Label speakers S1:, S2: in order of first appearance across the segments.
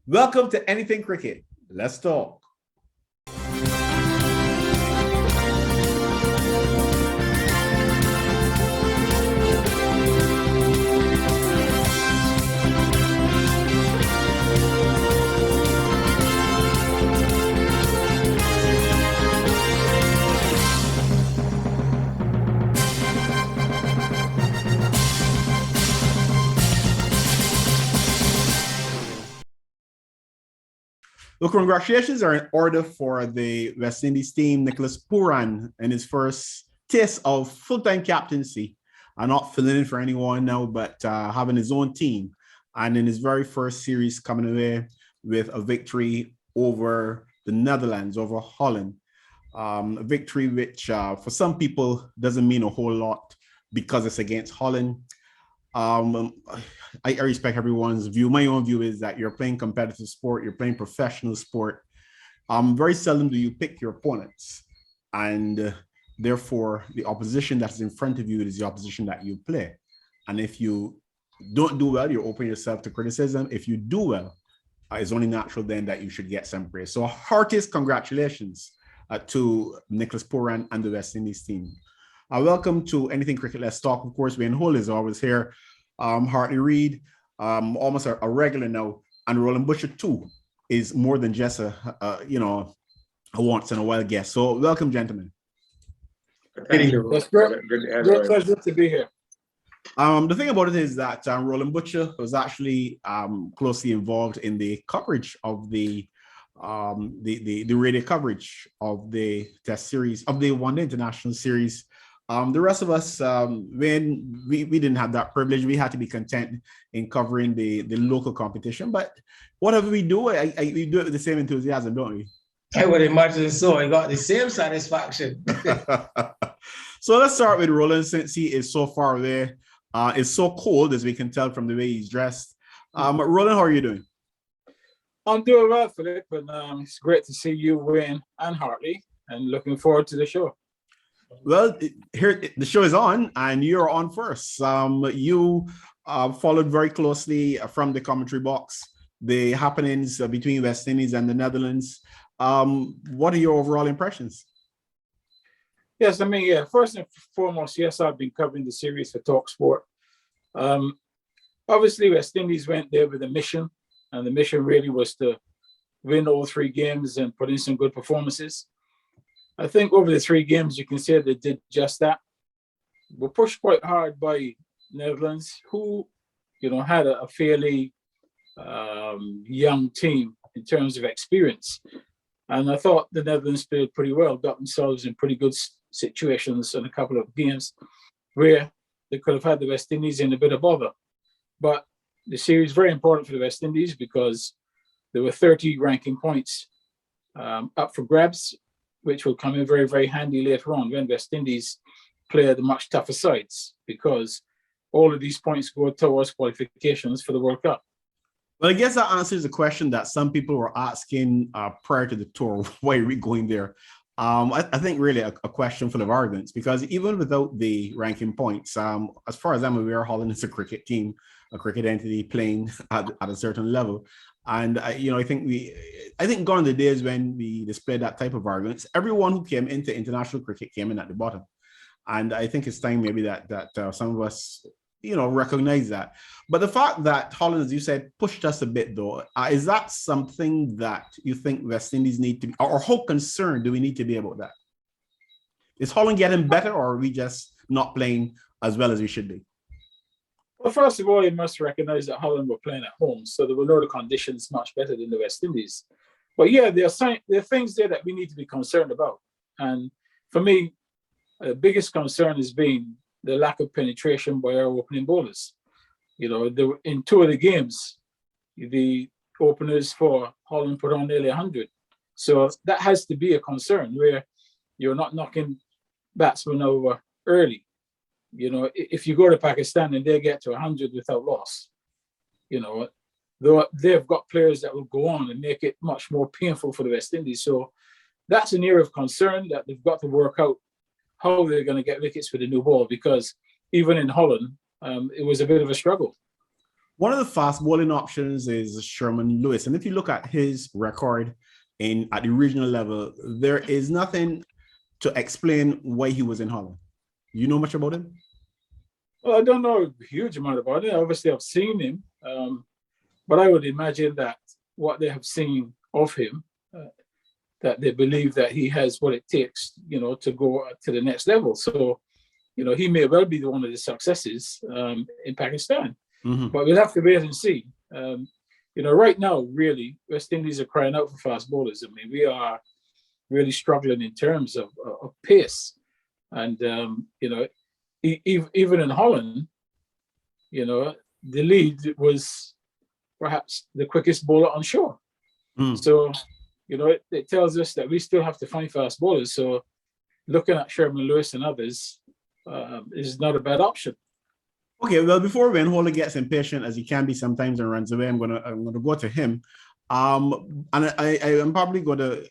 S1: Welcome to Anything Cricket. Let's talk. Well, congratulations are in order for the West Indies team. Nicholas Pooran in his first taste of full-time captaincy, not filling in for anyone now, but having his own team. And in his very first series coming away with a victory over the Netherlands, over Holland. A victory which for some people doesn't mean a whole lot because it's against Holland. I respect everyone's view. My own view is that you're playing competitive sport, you're playing professional sport. Very seldom do you pick your opponents, and therefore the opposition that's in front of you is the opposition that you play. And if you don't do well, you open yourself to criticism. If you do well, it's only natural then that you should get some praise. So heartiest congratulations to Nicholas Pooran and the West Indies team. Welcome to Anything Cricket Let's Talk. Of course, Wayne Hull is always here. Hartley Reid, almost a regular now, and Roland Butcher too is more than just a once in a while guest. So welcome, gentlemen.
S2: Thank you.
S3: That's great. Great pleasure to be here.
S1: The thing about it is that Roland Butcher was actually closely involved in the coverage of the radio coverage of the Test series, of the One Day International series. The rest of us, when we didn't have that privilege, we had to be content in covering the local competition. But whatever we do, we do it with the same enthusiasm, don't we?
S2: I would imagine so. I got the same satisfaction.
S1: So let's start with Roland, since he is so far away. It's so cold, as we can tell from the way he's dressed. Roland, how are you doing?
S3: I'm doing well, Philip, and it's great to see you, Wayne, and Hartley, and looking forward to the show.
S1: Well, here the show is on, and you're on first. You followed very closely from the commentary box the happenings between West Indies and the Netherlands. What are your overall impressions?
S3: Yes, first and foremost, yes, I've been covering the series for TalkSport. Obviously, West Indies went there with a mission, and the mission really was to win all three games and put in some good performances. I think over the three games, you can say they did just that. We're pushed quite hard by Netherlands, who, had a fairly young team in terms of experience. And I thought the Netherlands played pretty well, got themselves in pretty good situations in a couple of games where they could have had the West Indies in a bit of bother. But the series is very important for the West Indies because there were 30 ranking points up for grabs, which will come in very, very handy later on when West Indies play the much tougher sides, because all of these points go towards qualifications for the World Cup.
S1: Well, I guess that answers the question that some people were asking prior to the tour. Why are we going there? I think really a question full of arguments, because even without the ranking points, as far as I'm aware, Holland is a cricket team, a cricket entity playing at a certain level. And I think gone are the days when we displayed that type of arguments. Everyone who came into international cricket came in at the bottom, and I think it's time maybe that some of us, recognize that. But the fact that Holland, as you said, pushed us a bit, though, is that something that you think West Indies need to be, or how concerned do we need to be about that? Is Holland getting better, or are we just not playing as well as we should be?
S3: Well, first of all, you must recognize that Holland were playing at home, so they will know the conditions much better than the West Indies. But yeah, there are things there that we need to be concerned about. And for me, the biggest concern has been the lack of penetration by our opening bowlers. In two of the games, the openers for Holland put on nearly 100. So that has to be a concern, where you're not knocking batsmen over early. If you go to Pakistan and they get to 100 without loss, though they've got players that will go on and make it much more painful for the West Indies. So that's an area of concern that they've got to work out how they're going to get wickets with a new ball, because even in Holland, it was a bit of a struggle.
S1: One of the fast bowling options is Sherman Lewis. And if you look at his record at the regional level, there is nothing to explain why he was in Holland. You know much about him?
S3: Well, I don't know a huge amount about it. Obviously, I've seen him, but I would imagine that what they have seen of him, that they believe that he has what it takes, to go to the next level. So, he may well be one of the successes in Pakistan.
S1: Mm-hmm.
S3: But we'll have to wait and see. Right now, really, West Indies are crying out for fast bowlers. I mean, we are really struggling in terms of pace. And, even in Holland, the lead was perhaps the quickest bowler on shore.
S1: Mm.
S3: So, it tells us that we still have to find fast bowlers. So looking at Sherman Lewis and others is not a bad option.
S1: Okay, well, before Van Holder gets impatient, as he can be sometimes and runs away, I'm gonna go to him. And I am probably gonna,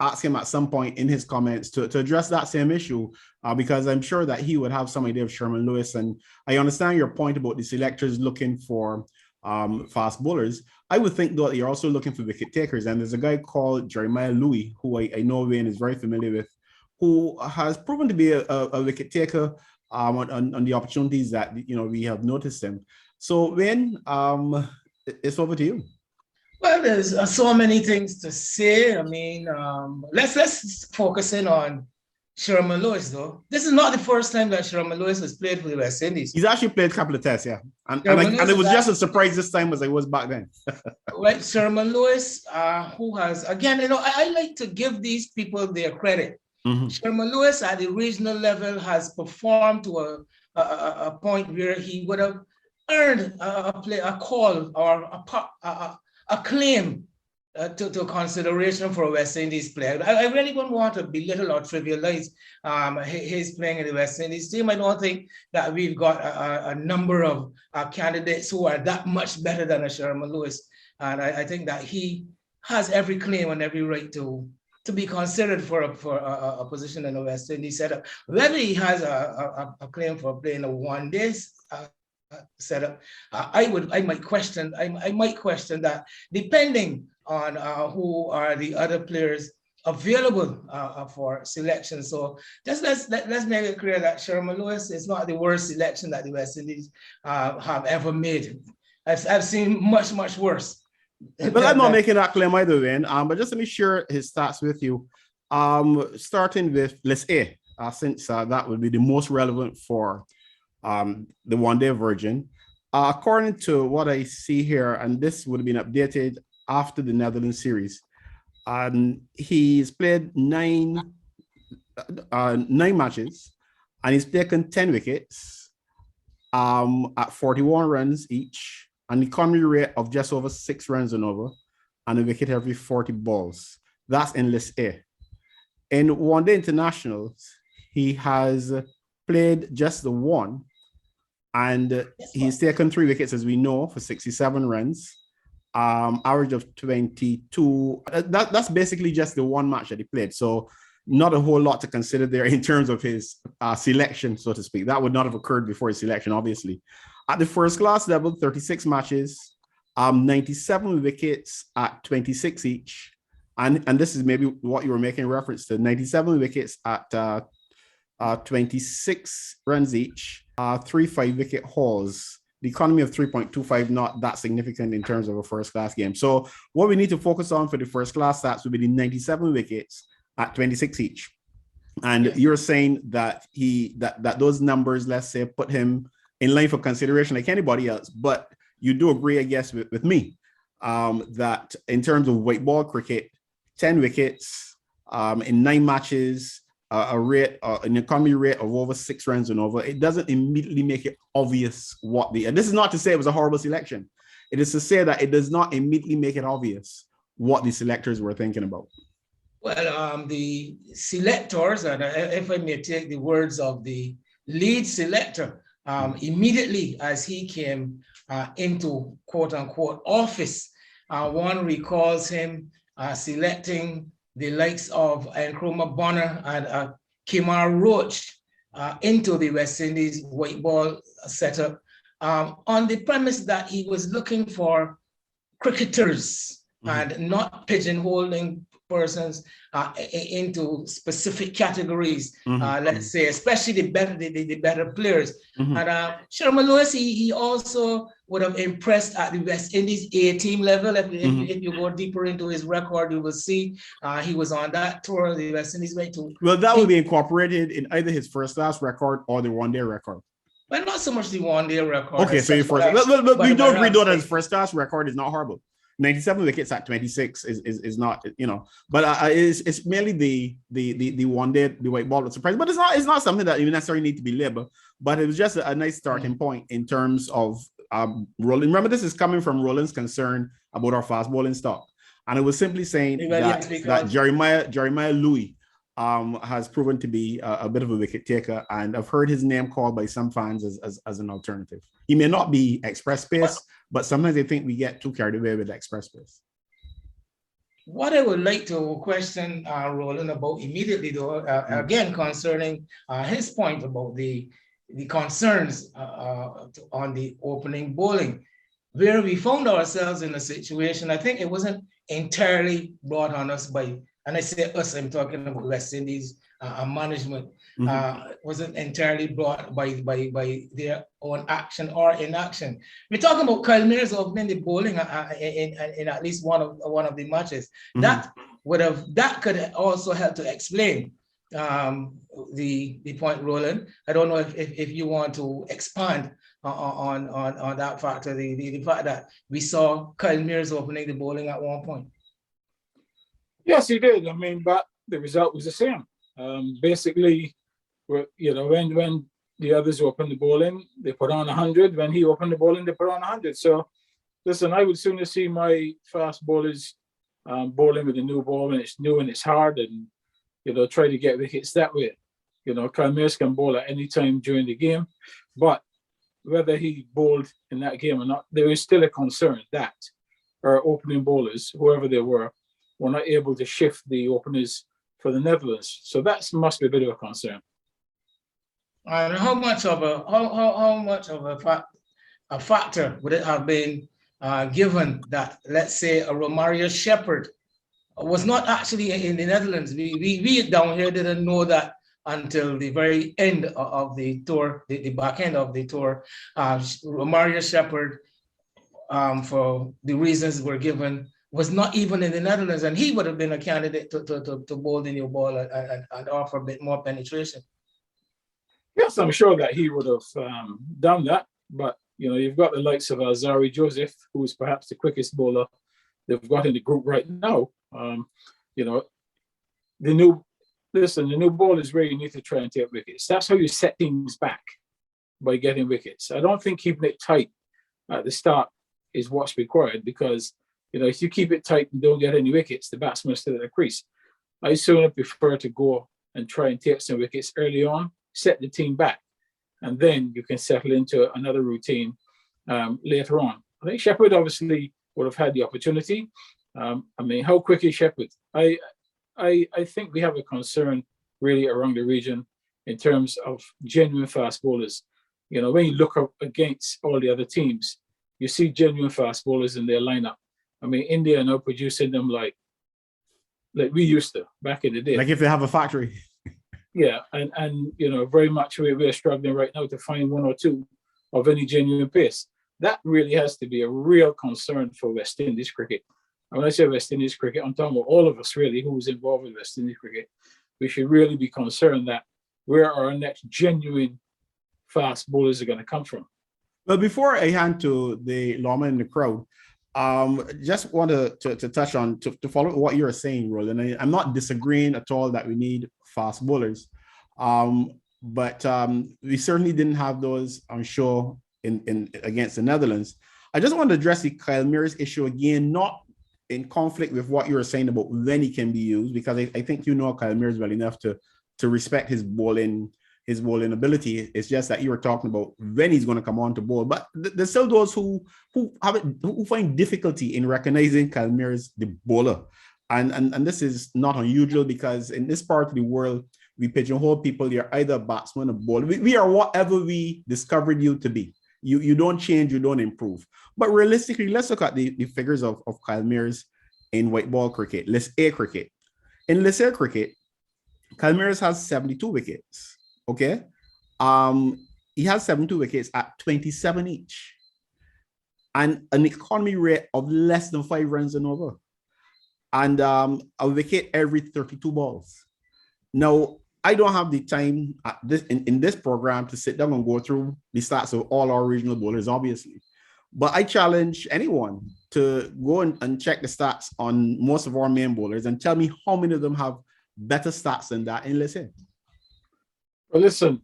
S1: ask him at some point in his comments to address that same issue, because I'm sure that he would have some idea of Sherman Lewis. And I understand your point about the selectors looking for fast bowlers. I would think though that you're also looking for wicket takers. And there's a guy called Jeremiah Louis, who I know Wayne is very familiar with, who has proven to be a wicket taker on the opportunities that we have noticed him. So Wayne, it's over to you.
S2: Well, there's so many things to say. I mean, let's focus in on Sherman Lewis, though. This is not the first time that Sherman Lewis has played for the West Indies.
S1: He's actually played a couple of tests, yeah. And it was just as surprised this time as I was back then.
S2: Well, Sherman Lewis, who has, again, I like to give these people their credit. Mm-hmm. Sherman Lewis at the regional level has performed to a point where he would have earned a call or a claim to consideration for a West Indies player. I really don't want to belittle or trivialize his playing in the West Indies team. I don't think that we've got a number of candidates who are that much better than a Sherman Lewis. And I think that he has every claim and every right to be considered for a position in the West Indies setup. Whether he has a claim for playing a one-day setup, I might question that, depending on who are the other players available for selection. So just let's make it clear that Sherman Lewis is not the worst selection that the West Indies have ever made. I've seen much worse.
S1: But I'm not making that claim either, Wayne. But just let me share his stats with you. Starting with list A, since that would be the most relevant for the one-day version. According to what I see here, and this would have been updated after the Netherlands series, he's played nine matches, and he's taken 10 wickets at 41 runs each, an economy rate of just over 6 runs and over, and a wicket every 40 balls. That's in list A. In one-day internationals, he has played just the one, and he's taken 3 wickets, as we know, for 67 runs, average of 22. That's basically just the one match that he played. So not a whole lot to consider there in terms of his selection, so to speak. That would not have occurred before his selection, obviously. At the first class level, 36 matches, 97 wickets at 26 each. And this is maybe what you were making reference to, 97 wickets at 26 runs each, 3 5-wicket hauls. The economy of 3.25, not that significant in terms of a first-class game. So what we need to focus on for the first-class stats would be the 97 wickets at 26 each. And yes, you're saying that that those numbers, let's say, put him in line for consideration like anybody else. But you do agree, I guess, with me that in terms of white ball cricket, 10 wickets in 9 matches, an economy rate of over 6 runs and over, it doesn't immediately make it obvious and this is not to say it was a horrible selection. It is to say that it does not immediately make it obvious what the selectors were thinking about.
S2: Well, the selectors, and if I may take the words of the lead selector, immediately as he came into quote unquote office, one recalls him selecting the likes of Nkrumah Bonner and Kemar Roach into the West Indies white ball setup. on the premise that he was looking for cricketers and not pigeonholing persons into specific categories. Let's say, especially the better players. And Sherman Lewis, he also would have impressed at the West Indies A team level. If you go deeper into his record, you will see he was on that tour. The West Indies went to.
S1: Well, that would be incorporated in either his first class record or the one-day record.
S2: But not so much the one-day record.
S1: Okay, so your first. But we don't agree though that his first class record is not horrible. 97 wickets at 26 is not, but it's mainly the one day the white ball was surprising, but it's not something that you necessarily need to be labeled. But it was just a nice starting point in terms of Roland. Remember, this is coming from Roland's concern about our fast bowling stock, and it was simply saying that Jeremiah Louis has proven to be a bit of a wicket taker, and I've heard his name called by some fans as an alternative. He may not be express pace, but sometimes they think we get too carried away with express pace.
S2: What I would like to question Roland about immediately, though, again concerning his point about the concerns on the opening bowling, where we found ourselves in a situation. I think it wasn't entirely brought on us by. And I say us, I'm talking about West Indies management, wasn't entirely brought by their own action or inaction. We're talking about Kyle Mears opening the bowling in at least one of the matches. That could also help to explain the point, Roland. I don't know if you want to expand on that factor, the fact that we saw Kyle Mears opening the bowling at one point.
S3: Yes, he did. I mean, but the result was the same. Basically, when the others opened the bowling, they put on 100. When he opened the bowling, they put on 100. So, listen, I would sooner see my fast bowlers bowling with a new ball when it's new and it's hard, and try to get wickets that way. Kyle Mears can bowl at any time during the game, but whether he bowled in that game or not, there is still a concern that our opening bowlers, whoever they were not able to shift the openers for the Netherlands. So that must be a bit of a concern.
S2: And how much of a factor would it have been given that, let's say, a Romario Shepherd was not actually in the Netherlands? We down here didn't know that until the very end of the tour, the back end of the tour. Romario Shepherd, for the reasons were given, was not even in the Netherlands, and he would have been a candidate to bowl the new ball and offer a bit more penetration.
S3: Yes, I'm sure that he would have done that, but you've got the likes of Zari Joseph, who is perhaps the quickest bowler they've got in the group right now. The new bowlers really need to try and take wickets. That's how you set things back, by getting wickets. I don't think keeping it tight at the start is what's required, because if you keep it tight and don't get any wickets, the batsman is still at the crease. I sooner prefer to go and try and take some wickets early on, set the team back, and then you can settle into another routine later on. I think Shepherd obviously would have had the opportunity. How quick is Shepherd? I think we have a concern really around the region in terms of genuine fast bowlers. When you look up against all the other teams, you see genuine fast bowlers in their lineup. India are now producing them like we used to back in the day.
S1: Like if they have a factory.
S3: Yeah, and very much we're struggling right now to find one or two of any genuine pace. That really has to be a real concern for West Indies cricket. And when I say West Indies cricket, I'm talking about all of us really who's involved with West Indies cricket. We should really be concerned that where our next genuine fast bowlers are going to come from.
S1: Well, before I hand to the lawman in the crowd, just want to touch on, to follow what you're saying, Roland. I'm not disagreeing at all that we need fast bowlers, but we certainly didn't have those on show in against the Netherlands. I just want to address the Kyle Mears issue again, not in conflict with what you were saying about when he can be used, because I think Kyle Mears well enough to respect his bowling ability. It's just that you were talking about when he's going to come on to bowl. But there's still those who find difficulty in recognizing Kyle Mears the bowler. And this is not unusual, because in this part of the world, we pigeonhole people. You're either a batsman or bowler. We are whatever we discovered you to be. You don't change, you don't improve. But realistically, let's look at the figures of Kyle Mears in white ball cricket, List A cricket. In List A cricket, Kyle Mears has 72 wickets. Okay. He has 72 wickets at 27 each. And an economy rate of less than 5 runs and over. And a wicket every 32 balls. Now, I don't have the time in this program to sit down and go through the stats of all our regional bowlers, obviously. But I challenge anyone to go and check the stats on most of our main bowlers and tell me how many of them have better stats than that in List A.
S3: Well, listen,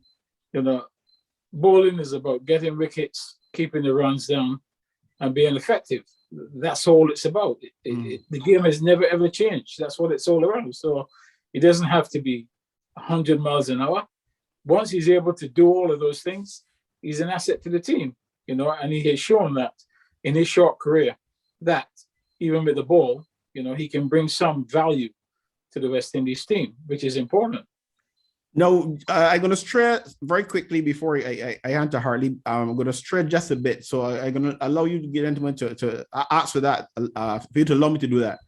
S3: bowling is about getting wickets, keeping the runs down, and being effective. That's all it's about. The game has never, ever changed. That's what it's all around. So it doesn't have to be 100 miles an hour. Once he's able to do all of those things, he's an asset to the team, and he has shown that in his short career that even with the ball, he can bring some value to the West Indies team, which is important.
S1: Now, I'm going to stray very quickly before I hand to Hartley. I'm going to stray just a bit. So I'm going to allow you to get into it to ask for that, for you to allow me to do that.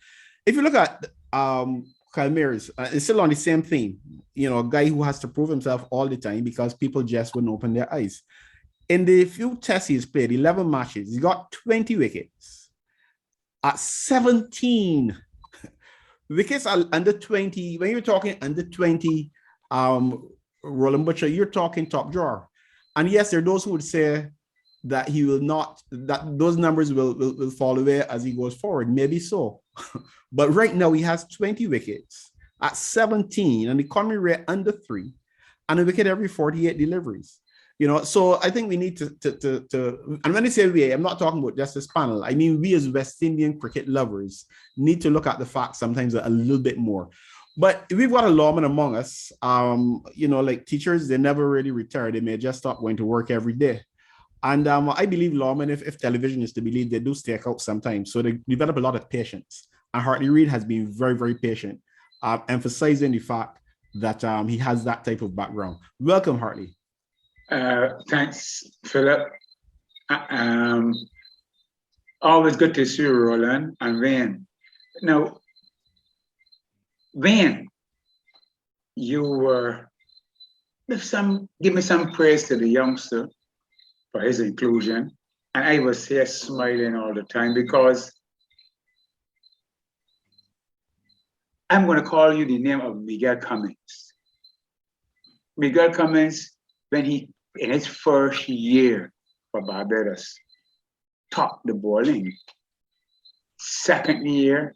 S1: If you look at Kyle Mears, it's still on the same theme. A guy who has to prove himself all the time because people just wouldn't open their eyes. In the few tests he's played, 11 matches, he got 20 wickets. At 17 wickets are under 20. When you're talking under 20, Roland Butcher, you're talking top drawer. And yes, there are those who would say that he will not, that those numbers will fall away as he goes forward. Maybe so. But right now he has 20 wickets at 17, an economy rate under 3, and a wicket every 48 deliveries. So I think we need to and when I say we, I'm not talking about just this panel. I mean, we as West Indian cricket lovers need to look at the facts sometimes a little bit more. But we've got a lawman among us, like teachers, they never really retire. They may just stop going to work every day. And I believe lawmen, if television is to believe, they do stay out sometimes. So they develop a lot of patience. And Hartley Reid has been very, very patient, emphasizing the fact that he has that type of background. Welcome, Hartley.
S4: Thanks, Philip. Always good to see you, Roland and Wayne. Now, Wayne, you were give me some praise to the youngster for his inclusion, and I was here smiling all the time because I'm going to call you the name of Miguel Cummins. Miguel Cummins, when he in his first year for Barbados, topped the bowling. Second year,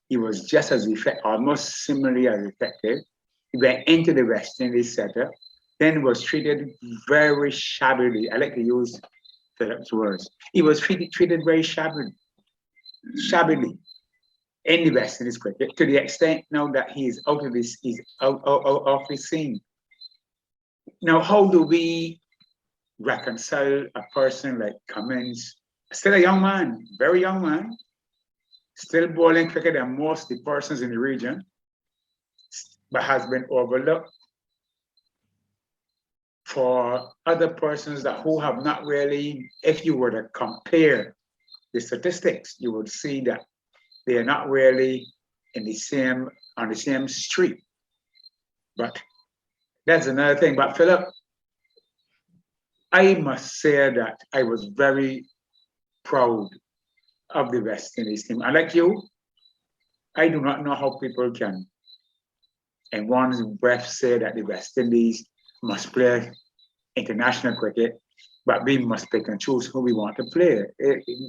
S4: he was just as effective, almost similarly as effective. He went into the West Indies setup, then was treated very shabbily. I like to use Philip's words. He was treated very shabbily in the West Indies cricket, to the extent now that he's out of the scene. Now, how do we reconcile a person like Cummins, still a young man, very young man, still bowling quicker than most of the persons in the region, but has been overlooked for other persons who have not really, if you were to compare the statistics, you would see that they are not really on the same street. But that's another thing. But Philip, I must say that I was very proud of the West Indies team. And like you, I do not know how people can, in one breath, say that the West Indies must play international cricket, but we must pick and choose who we want to play.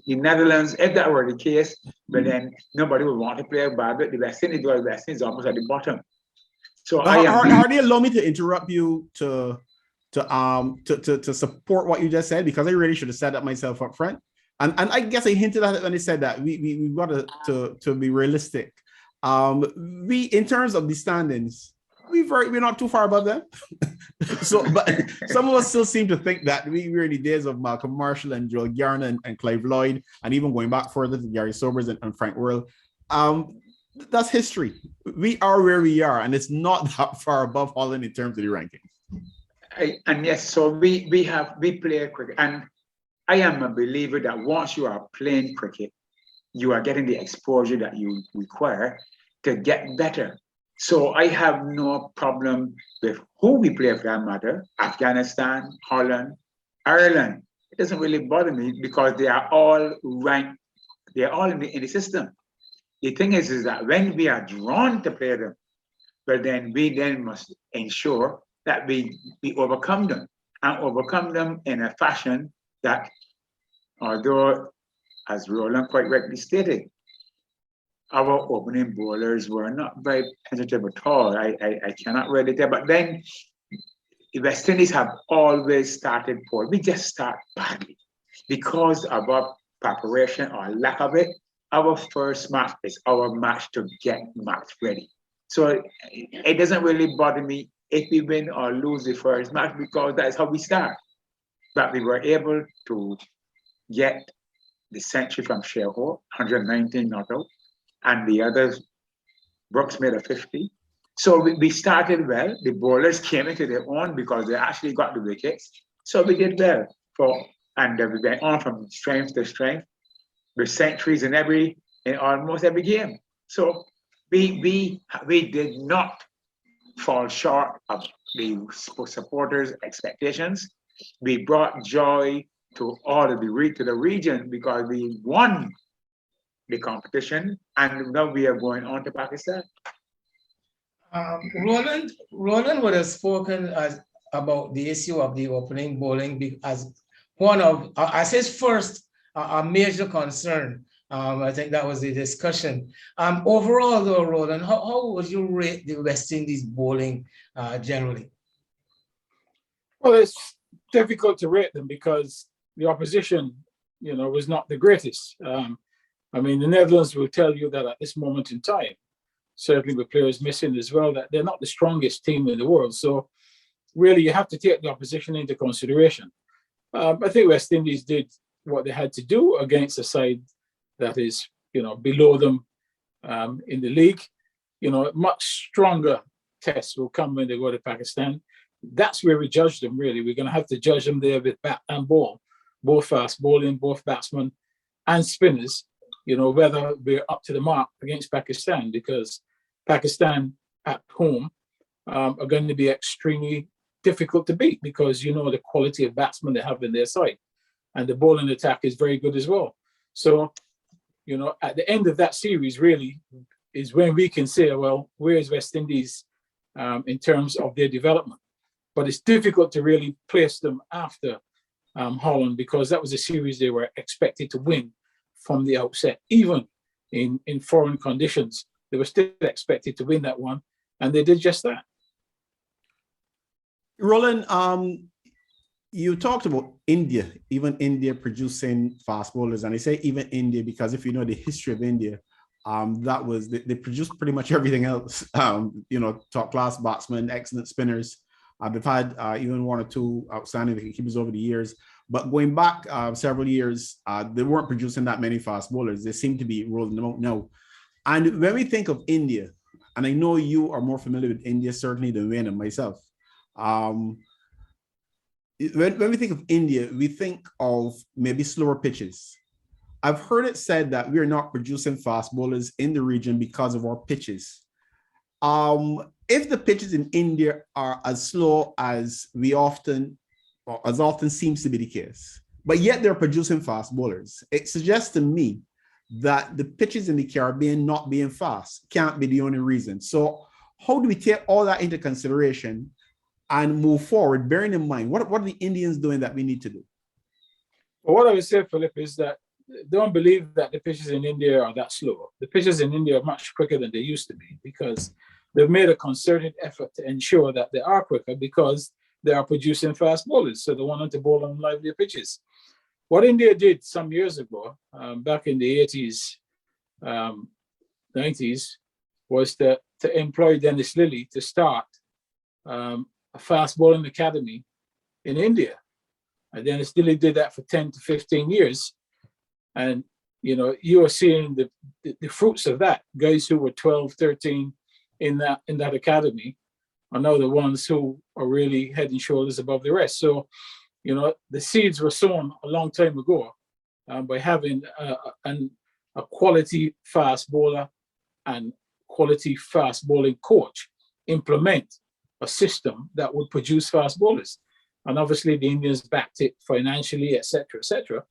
S4: In Netherlands, if that were the case, but then nobody would want to play Barbados. The West Indies is almost at the bottom. So
S1: Hartley, allow me to interrupt you to support what you just said, because I really should have said that myself up front. And I guess I hinted at it when I said that we've got to be realistic. We, in terms of the standings, we're not too far above them. So, but some of us still seem to think that we're in the days of Malcolm Marshall and Joe Guyana and Clive Lloyd, and even going back further to Gary Sobers and Frank Worrell. That's history. We are where we are, and it's not that far above Holland in terms of the rankings.
S4: And yes, so we play cricket, and I am a believer that once you are playing cricket, you are getting the exposure that you require to get better. So I have no problem with who we play for that matter, Afghanistan, Holland, Ireland. It doesn't really bother me because they are all ranked, they're all in the system. The thing is that when we are drawn to play them, but then we then must ensure that we overcome them and overcome them in a fashion that, although, as Roland quite rightly stated, our opening bowlers were not very penetrative at all. I cannot really tell. But then the West Indies have always started poor. We just start badly because of our preparation or lack of it. Our first match is our match to get match ready. So it doesn't really bother me if we win or lose the first match because that's how we start. But we were able to get the century from Sherwood, 119 not out, and the others, Brooks made a 50. So we started well. The bowlers came into their own because they actually got the wickets. So we did well. And we went on from strength to strength with centuries in almost every game. So we did not fall short of the supporters' expectations. We brought joy to the region because we won the competition, and now we are going on to Pakistan.
S2: Roland would have spoken about the issue of the opening bowling as one of as his first a major concern. I think that was the discussion. Overall, though, Roland, how would you rate the West Indies bowling generally?
S3: Well, it's difficult to rate them because the opposition, was not the greatest. I mean, the Netherlands will tell you that at this moment in time, certainly with players missing as well, that they're not the strongest team in the world. So really, you have to take the opposition into consideration. I think West Indies did what they had to do against a side that is, below them in the league. Much stronger tests will come when they go to Pakistan. That's where we judge them, really. We're going to have to judge them there with bat and ball, both fast bowling, both batsmen and spinners, whether we're up to the mark against Pakistan, because Pakistan at home are going to be extremely difficult to beat because the quality of batsmen they have in their side. And the bowling attack is very good as well. So, at the end of that series, really, is when we can say, well, where is West Indies in terms of their development? But it's difficult to really place them after Holland because that was a series they were expected to win from the outset. Even in foreign conditions, they were still expected to win that one, and they did just that.
S1: Roland, you talked about India, even India producing fast bowlers, and I say even India because if you know the history of India, they produced pretty much everything else. Top class batsmen, excellent spinners. They've had even one or two outstanding wicketkeepers over the years. But going back several years, they weren't producing that many fast bowlers. They seem to be rolling them out now. And when we think of India, and I know you are more familiar with India certainly than Wayne and myself. When we think of India, we think of maybe slower pitches. I've heard it said that we are not producing fast bowlers in the region because of our pitches. If the pitches in India are as slow as as often seems to be the case, but yet they're producing fast bowlers, it suggests to me that the pitches in the Caribbean not being fast can't be the only reason. So how do we take all that into consideration and move forward, bearing in mind, what are the Indians doing that we need to do?
S3: Well, what I would say, Philip, is that don't believe that the pitches in India are that slow. The pitches in India are much quicker than they used to be because they've made a concerted effort to ensure that they are quicker because they are producing fast bowlers. So they wanted to bowl on livelier pitches. What India did some years ago, back in the 80s, 90s, was to employ Dennis Lillee to start a fast bowling academy in India. And Dennis Lillee did that for 10 to 15 years. And, you are seeing the fruits of that. Guys who were 12, 13 in that academy are now the ones who are really head and shoulders above the rest. So, the seeds were sown a long time ago by having a quality fast bowler and quality fast bowling coach implement a system that would produce fast bowlers. And obviously the Indians backed it financially, et cetera,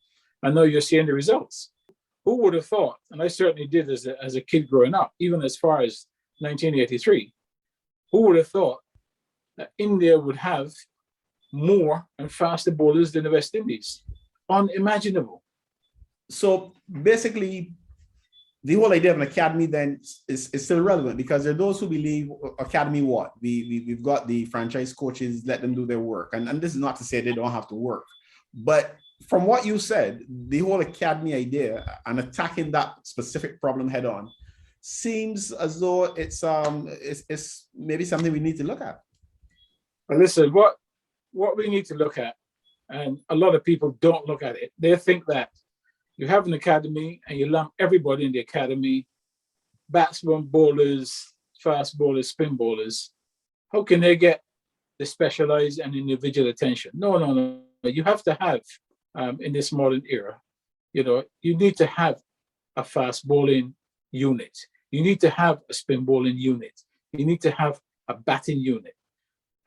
S3: and now you're seeing the results. Who would have thought, and I certainly did as a kid growing up, even as far as 1983, who would have thought that India would have more and faster bowlers than the West Indies? Unimaginable.
S1: So basically, the whole idea of an academy then is still relevant, because there are those who believe academy what? We've got the franchise coaches, let them do their work. And this is not to say they don't have to work. But from what you said, the whole academy idea and attacking that specific problem head on seems as though it's maybe something we need to look at.
S3: Well, listen, what we need to look at, and a lot of people don't look at it, they think that you have an academy and you lump everybody in the academy, batsmen, bowlers, fast bowlers, spin bowlers. How can they get the specialized and individual attention? No. You have to have, in this modern era, you need to have a fast bowling unit. You need to have a spin bowling unit. You need to have a batting unit.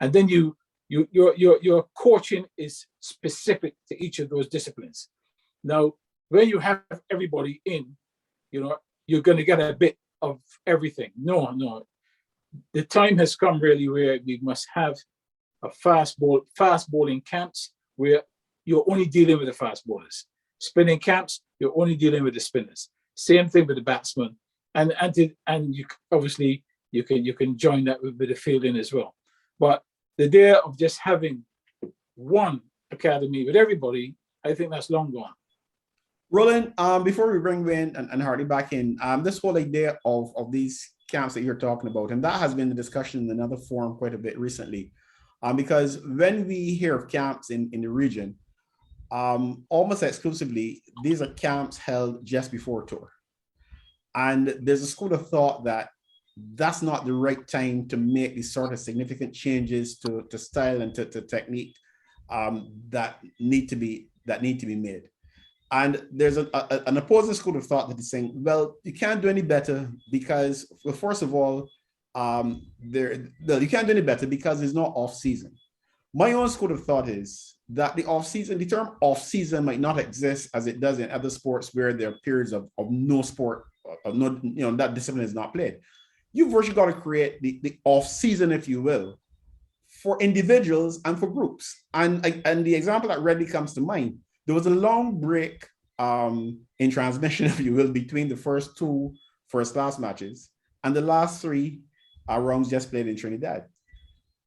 S3: And then your coaching is specific to each of those disciplines. Now, when you have everybody in, you're going to get a bit of everything. No. The time has come really where we must have a fast bowling camps where you're only dealing with the fast bowlers. Spinning camps, you're only dealing with the spinners. Same thing with the batsmen, and you obviously you can join that with the fielding as well. But the idea of just having one academy with everybody, I think that's long gone.
S1: Roland, before we bring Wayne and Hartley back in, this whole idea of these camps that you're talking about, and that has been the discussion in another forum quite a bit recently, because when we hear of camps in the region, almost exclusively, these are camps held just before a tour. And there's a school of thought that that's not the right time to make these sort of significant changes to style and to technique that need to be made. And there's an opposing school of thought that is saying, well, you can't do any better because, well, first of all, you can't do any better because there's no off season. My own school of thought is that the term off season might not exist as it does in other sports where there are periods of no sport, of no, that discipline is not played. You've virtually got to create the off season, if you will, for individuals and for groups. And the example that readily comes to mind, there was a long break in transmission, if you will, between the first two first-class matches and the last three rounds just played in Trinidad.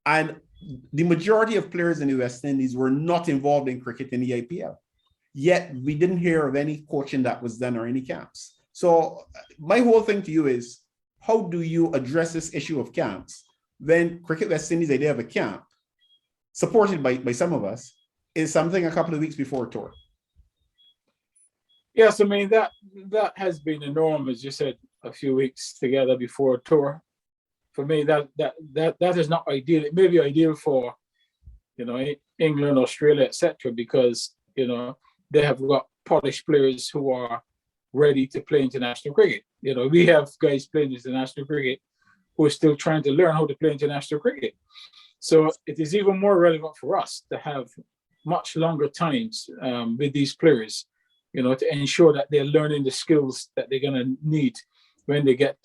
S1: And the majority of players in the West Indies were not involved in cricket in the IPL. Yet we didn't hear of any coaching that was done or any camps. So my whole thing to you is, how do you address this issue of camps when Cricket West Indies' idea of a camp, supported by some of us, is something a couple of weeks before a tour?
S3: Yes, I mean, that has been the norm, as you said, a few weeks together before a tour. For me, that is not ideal. It may be ideal for, England, Australia, etc., because, they have got polished players who are ready to play international cricket. We have guys playing international cricket who are still trying to learn how to play international cricket. So it is even more relevant for us to have much longer times with these players, to ensure that they're learning the skills that they're going to need when they get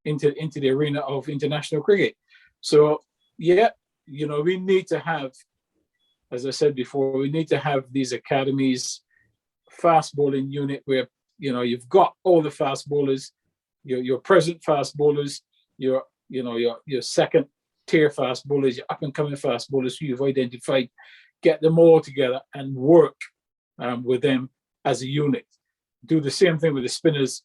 S3: into the arena of international cricket. So, we need to have, as I said before, we need to have these academies, fast bowling unit where, you've got all the fast bowlers, your present fast bowlers, your second tier fast bowlers, your up and coming fast bowlers who you've identified, get them all together and work with them as a unit. Do the same thing with the spinners.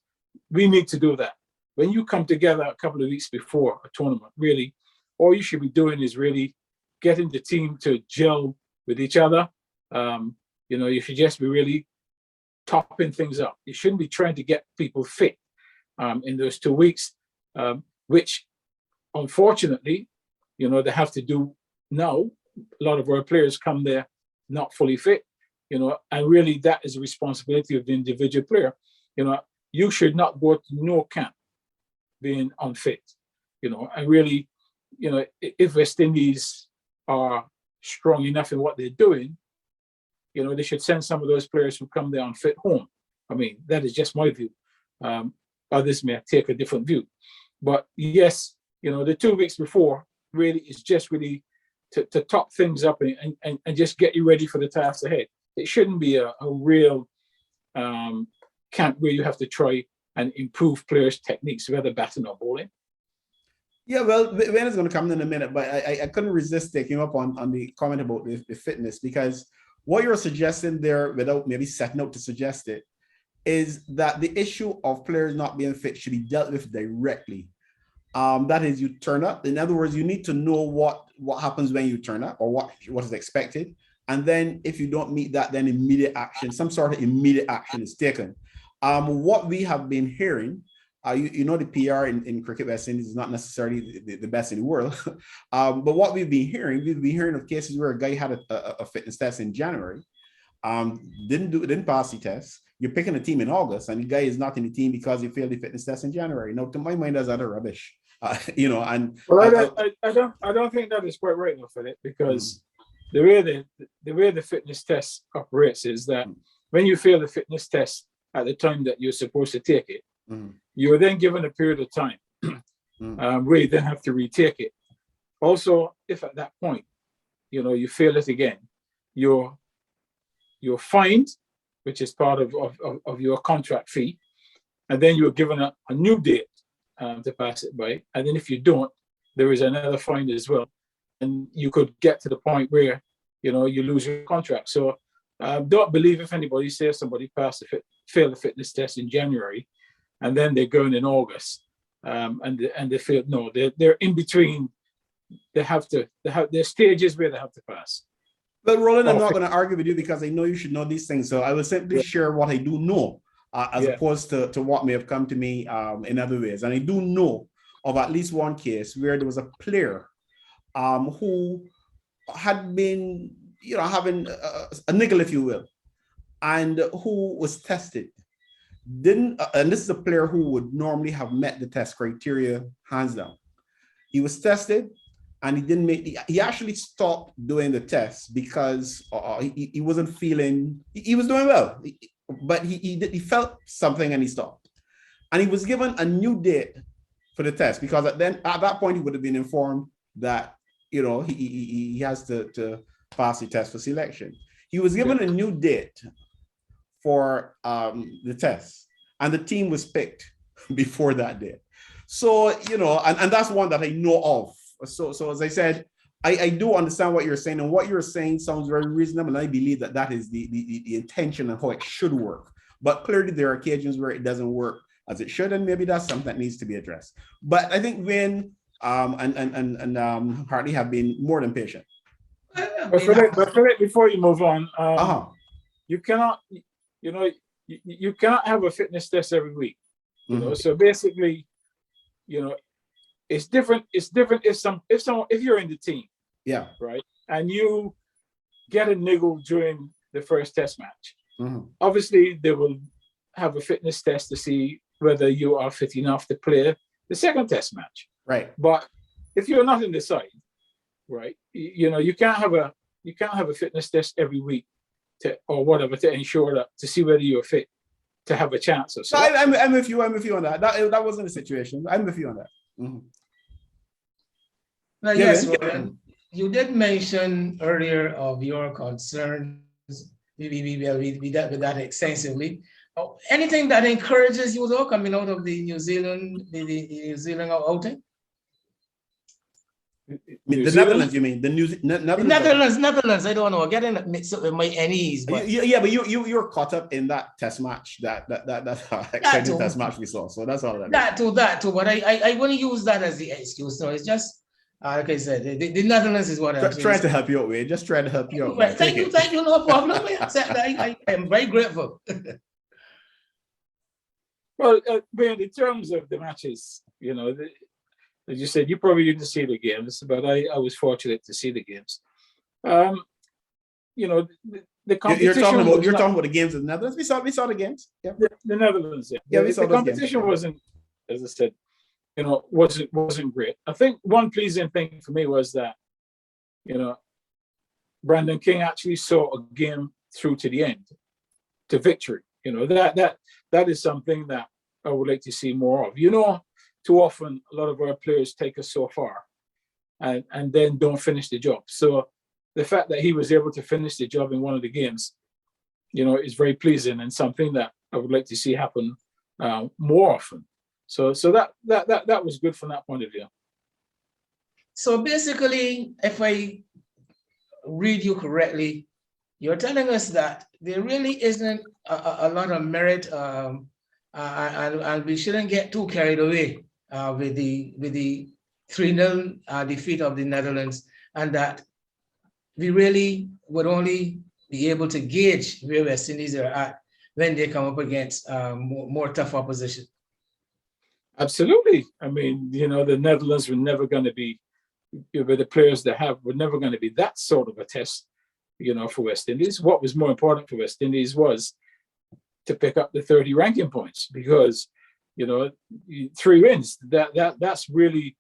S3: We need to do that. When you come together a couple of weeks before a tournament, really, all you should be doing is really getting the team to gel with each other. You should just be really topping things up. You shouldn't be trying to get people fit in those 2 weeks, which unfortunately, they have to do now. A lot of our players come there not fully fit, and really that is a responsibility of the individual player. You should not go to no camp being unfit, and really, if West Indies are strong enough in what they're doing, they should send some of those players who come there unfit home. I mean, that is just my view. Others may take a different view. But yes, the 2 weeks before really is just really to top things up and just get you ready for the task ahead. It shouldn't be a real camp where you have to try and improve players' techniques, whether batting or bowling.
S1: Yeah, well, Ben is going to come in a minute, but I couldn't resist taking up on the comment about the fitness, because what you're suggesting there, without maybe setting out to suggest it, is that the issue of players not being fit should be dealt with directly. That is, you turn up. In other words, you need to know what happens when you turn up, or what is expected. And then if you don't meet that, then immediate action, some sort of immediate action is taken. What we have been hearing, the PR in Cricket West Indies is not necessarily the best in the world. But what we've been hearing of cases where a guy had a fitness test in January, didn't pass the test. You're picking a team in August, and the guy is not in the team because he failed the fitness test in January. Now, to my mind, that's utter rubbish. And
S3: I don't think that is quite right, though, Philip, because the way the fitness test operates is that when you fail the fitness test at the time that you're supposed to take it, you are then given a period of time where you then have to retake it. Also, if at that point, you fail it again, you're fined, which is part of your contract fee, and then you're given a new date to pass it by. And then if you don't, there is another fine as well, and you could get to the point where you lose your contract. So don't believe if anybody says somebody failed the fitness test in January, and then they're going in August, and they fail. No, they're in between. There's stages where they have to pass.
S1: Well, Roland, I'm not going to argue with you because I know you should know these things. So I will simply share what I do know, as opposed to what may have come to me in other ways. And I do know of at least one case where there was a player who had been, having a niggle, if you will, and who was tested. And this is a player who would normally have met the test criteria hands down. He was tested, and he didn't he actually stopped doing the test because he wasn't feeling, he was doing well, but he felt something and he stopped. And he was given a new date for the test because at that point he would have been informed that, he has to pass the test for selection. He was given a new date for the test, and the team was picked before that date. So, and that's one that I know of. So as I said, I do understand what you're saying, and what you're saying sounds very reasonable, and I believe that is the intention and how it should work. But clearly there are occasions where it doesn't work as it should, and maybe that's something that needs to be addressed. But I think Wayne and Hartley have been more than patient.
S3: But Philip, before you move on, you cannot, you cannot have a fitness test every week. So basically, it's different. It's different if you're in the team, right, and you get a niggle during the first test match. Obviously, they will have a fitness test to see whether you are fit enough to play the second test match.
S1: Right.
S3: But if you're not in the side, right, you can't have a fitness test every week to ensure to see whether you're fit to have a chance.
S1: So I'm with you. I'm with you on that. That wasn't the situation. I'm with you on that.
S2: Well, yes, Roland, you did mention earlier of your concerns. We dealt with that extensively. Anything that encourages you, though, coming out of the New Zealand outing?
S1: The Netherlands, you mean? The
S2: Netherlands. I don't know. I'm getting mixed up with my NEs. But
S1: but you're caught up in that test match, that exciting test match we saw. So that's all that.
S2: That too. But I wouldn't use that as the excuse. No, it's just like I said, the Netherlands is what I'm
S1: trying to help you out with. Just trying to help you out.
S2: Right. Thank you. No problem. I accept that. I am very grateful.
S3: Well, in terms of the matches, as you said, you probably didn't see the games, but I was fortunate to see the games. you know, the
S1: You're
S3: competition.
S1: talking about the games in the Netherlands. We saw the games. Yeah,
S3: the Netherlands.
S1: Yeah, we saw
S3: the
S1: those
S3: competition
S1: games.
S3: wasn't, as I said, you know, wasn't great. I think one pleasing thing for me was that, you know, Brandon King actually saw a game through to the end, to victory. You know, that is something that I would like to see more of. You know, too often a lot of our players take us so far and then don't finish the job. So the fact that he was able to finish the job in one of the games, you know, is very pleasing and something that I would like to see happen more often. So that was good from that point of view.
S2: So basically, if I read you correctly, you're telling us that there really isn't a lot of merit, and we shouldn't get too carried away with the 3-0 defeat of the Netherlands, and that we really would only be able to gauge where West Indies are at when they come up against more tough opposition.
S3: Absolutely. I mean, you know, the Netherlands were never going to be, with the players they have, were never going to be that sort of a test, you know, for West Indies. What was more important for West Indies was to pick up the 30 ranking points, because, you know, 3 wins, that's really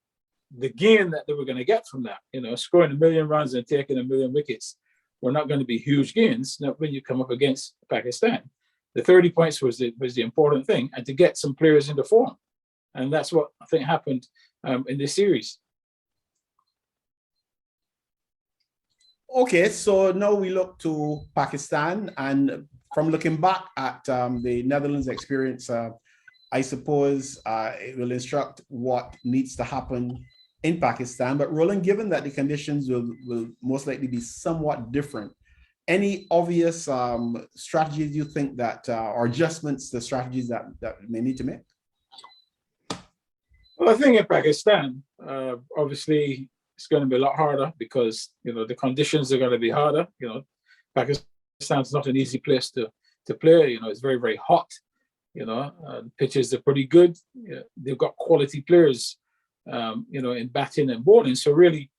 S3: the gain that they were going to get from that. You know, scoring 1 million runs and taking 1 million wickets were not going to be huge gains, not when you come up against Pakistan. The 30 points was the important thing, and to get some players into form. And that's what I think happened in this series.
S1: Okay, so now we look to Pakistan, and from looking back at the Netherlands experience, I suppose it will instruct what needs to happen in Pakistan. But Roland, given that the conditions will most likely be somewhat different, any obvious strategies you think that, or adjustments to strategies that may need to make?
S3: Well, I think in Pakistan, obviously, it's going to be a lot harder because, you know, the conditions are going to be harder. You know, Pakistan's not an easy place to play. You know, it's very, very hot. You know, pitches are pretty good. They've got quality players, you know, in batting and bowling. So really,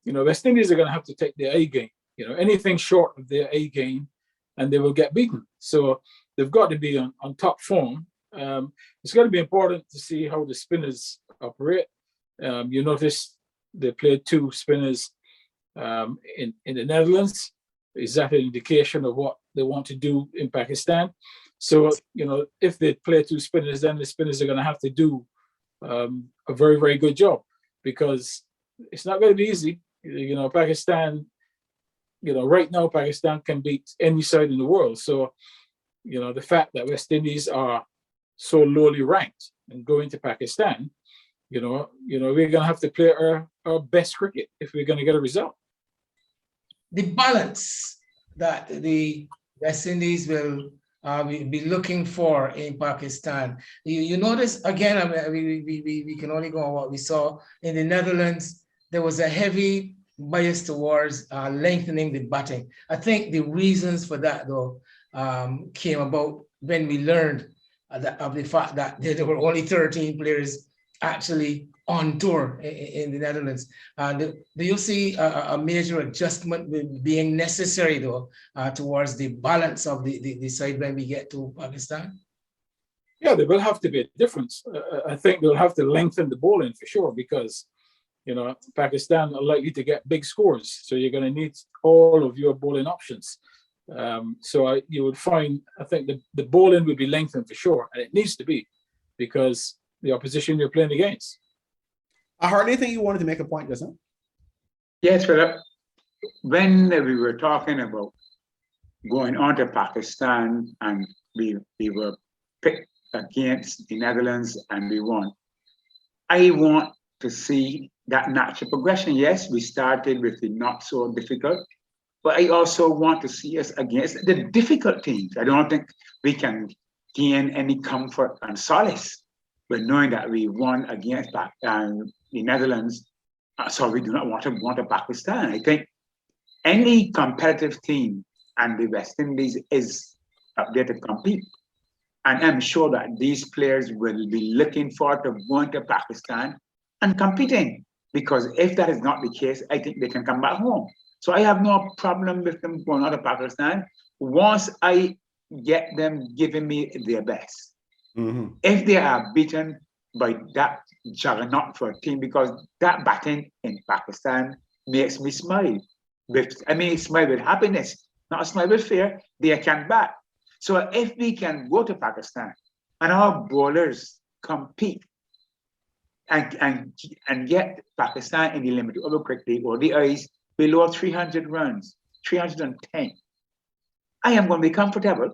S3: you know, West Indies are going to have to take their A game. You know, anything short of their A game, and they will get beaten. So they've got to be on top form. It's going to be important to see how the spinners operate. You notice they played 2 spinners in the Netherlands. Is that an indication of what they want to do in Pakistan? So, you know, if they play 2 spinners, then the spinners are going to have to do a very, very good job, because it's not going to be easy. You know, Pakistan, you know, right now, Pakistan can beat any side in the world. So, you know, the fact that West Indies are so lowly ranked and going to Pakistan, you know, we're going to have to play our best cricket if we're going to get a result.
S2: The balance that the West Indies will be looking for in Pakistan. You notice, again, I mean, we can only go on what we saw. In the Netherlands, there was a heavy bias towards lengthening the batting. I think the reasons for that, though, came about when we learned of the fact that there were only 13 players actually on tour in the Netherlands. Do you see a major adjustment being necessary, though, towards the balance of the side when we get to Pakistan?
S3: Yeah, there will have to be a difference. I think they'll have to lengthen the bowling for sure, because, you know, Pakistan are likely to get big scores. So you're going to need all of your bowling options. So you would find, I think the bowling will be lengthened for sure. And it needs to be, because the opposition you're playing against.
S1: Hartley, I think you wanted to make a point, doesn't it?
S4: Yes, Philip. When we were talking about going on to Pakistan and we were picked against the Netherlands and we won, I want to see that natural progression. Yes, we started with the not so difficult, but I also want to see us against the difficult teams. I don't think we can gain any comfort and solace with knowing that we won against the Netherlands. So we do not want to go to Pakistan. I think any competitive team, and the West Indies is up there to compete. And I'm sure that these players will be looking forward to going to Pakistan and competing, because if that is not the case, I think they can come back home. So I have no problem with them going out of Pakistan once I get them giving me their best.
S1: Mm-hmm.
S4: If they are beaten by that juggernaut for a team, because that batting in Pakistan makes me smile. Smile with happiness, not smile with fear. They can bat. So if we can go to Pakistan and our bowlers compete and get Pakistan in the limited over cricket or the ODIs below 300 runs, 310, I am going to be comfortable.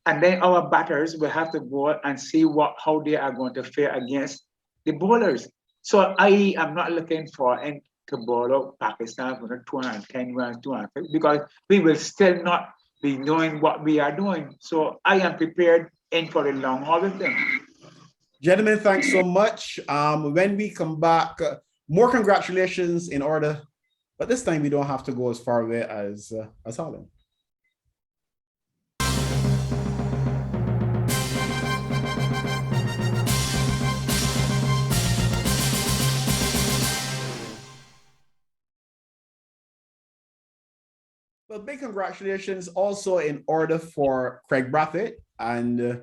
S4: And then our batters will have to go and see how they are going to fare against the bowlers. So I am not looking for any to bowl out Pakistan for 210 runs, 250, because we will still not be knowing what we are doing. So I am prepared in for the long haul with them.
S1: Gentlemen, thanks so much. When we come back, more congratulations in order, but this time we don't have to go as far away as Holland. Well, big congratulations also in order for Craig Brathwaite and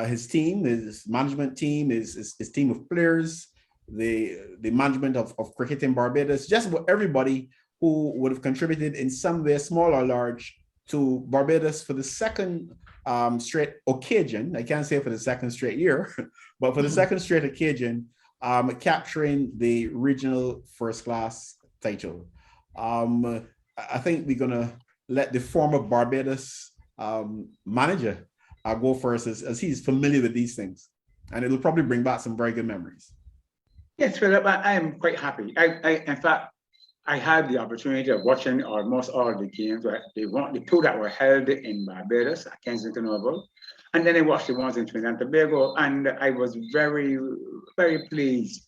S1: his team, his management team, his team of players, the management of cricket in Barbados, just about everybody who would have contributed in some way, small or large, to Barbados for the second straight occasion. I can't say for the second straight year, but for the second straight occasion, capturing the regional first class title. I think we're gonna let the former Barbados manager go first, as he's familiar with these things, and it'll probably bring back some very good memories.
S4: Yes, Philip, I am quite happy. In fact, I had the opportunity of watching almost all the games. The two that were held in Barbados at Kensington Oval, and then I watched the ones in Trinidad and Tobago, and I was very, very pleased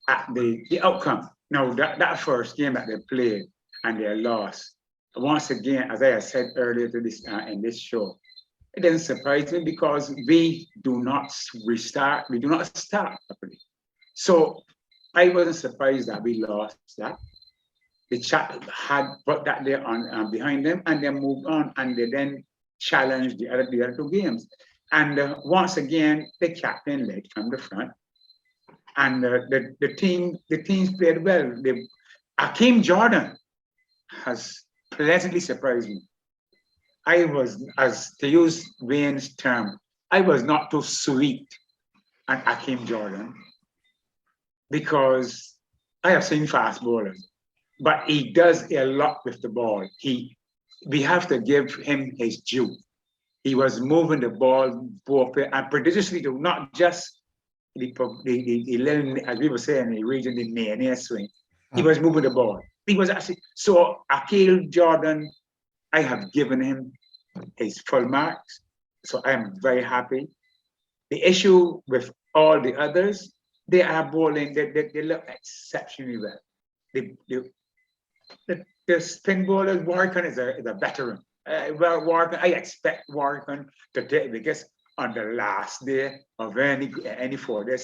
S4: at the outcome. Now, that first game that they played and they lost, once again, as I said earlier to this in this show, it doesn't surprise me because we do not start properly. So I wasn't surprised that we lost that. The chat had put that there on behind them, and they moved on, and they then challenged the other two games. And once again, the captain led from the front, and the teams played well. Akeem Jordan has pleasantly surprised me. I was, as to use Wayne's term, I was not too sweet on Akeem Jordan because I have seen fast bowlers, but he does a lot with the ball. We have to give him his due. He was moving the ball both and prodigiously, not just the as we were saying, the region, the near swing. He was moving the ball. He was actually, so Akeem Jordan, I have given him his full marks. So I am very happy. The issue with all the others, they are bowling, they look exceptionally well. The spin bowler, Warren is a veteran. Warren, I expect Warren to take the guess on the last day of any 4-day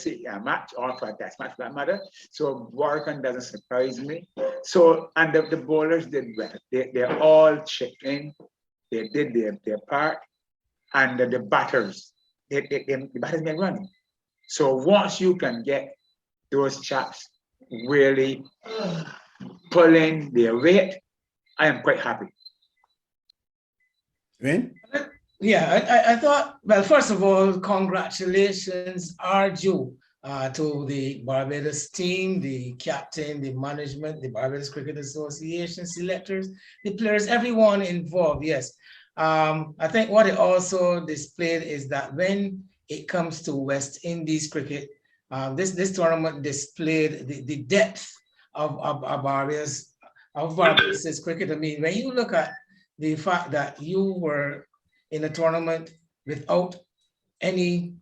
S4: match or for a test match for that matter. So Warren doesn't surprise me. So, and the bowlers did well. They're all chipped in. They did their part. And the batters, the batters been running. So once you can get those chaps really pulling their weight, I am quite happy.
S1: Wayne?
S2: Yeah, I thought, well, first of all, congratulations are due to the Barbados team, the captain, the management, the Barbados Cricket Association, selectors, the players, everyone involved, yes. I think what it also displayed is that when it comes to West Indies cricket, this tournament displayed the depth of Barbados cricket. I mean, when you look at the fact that you were in a tournament without any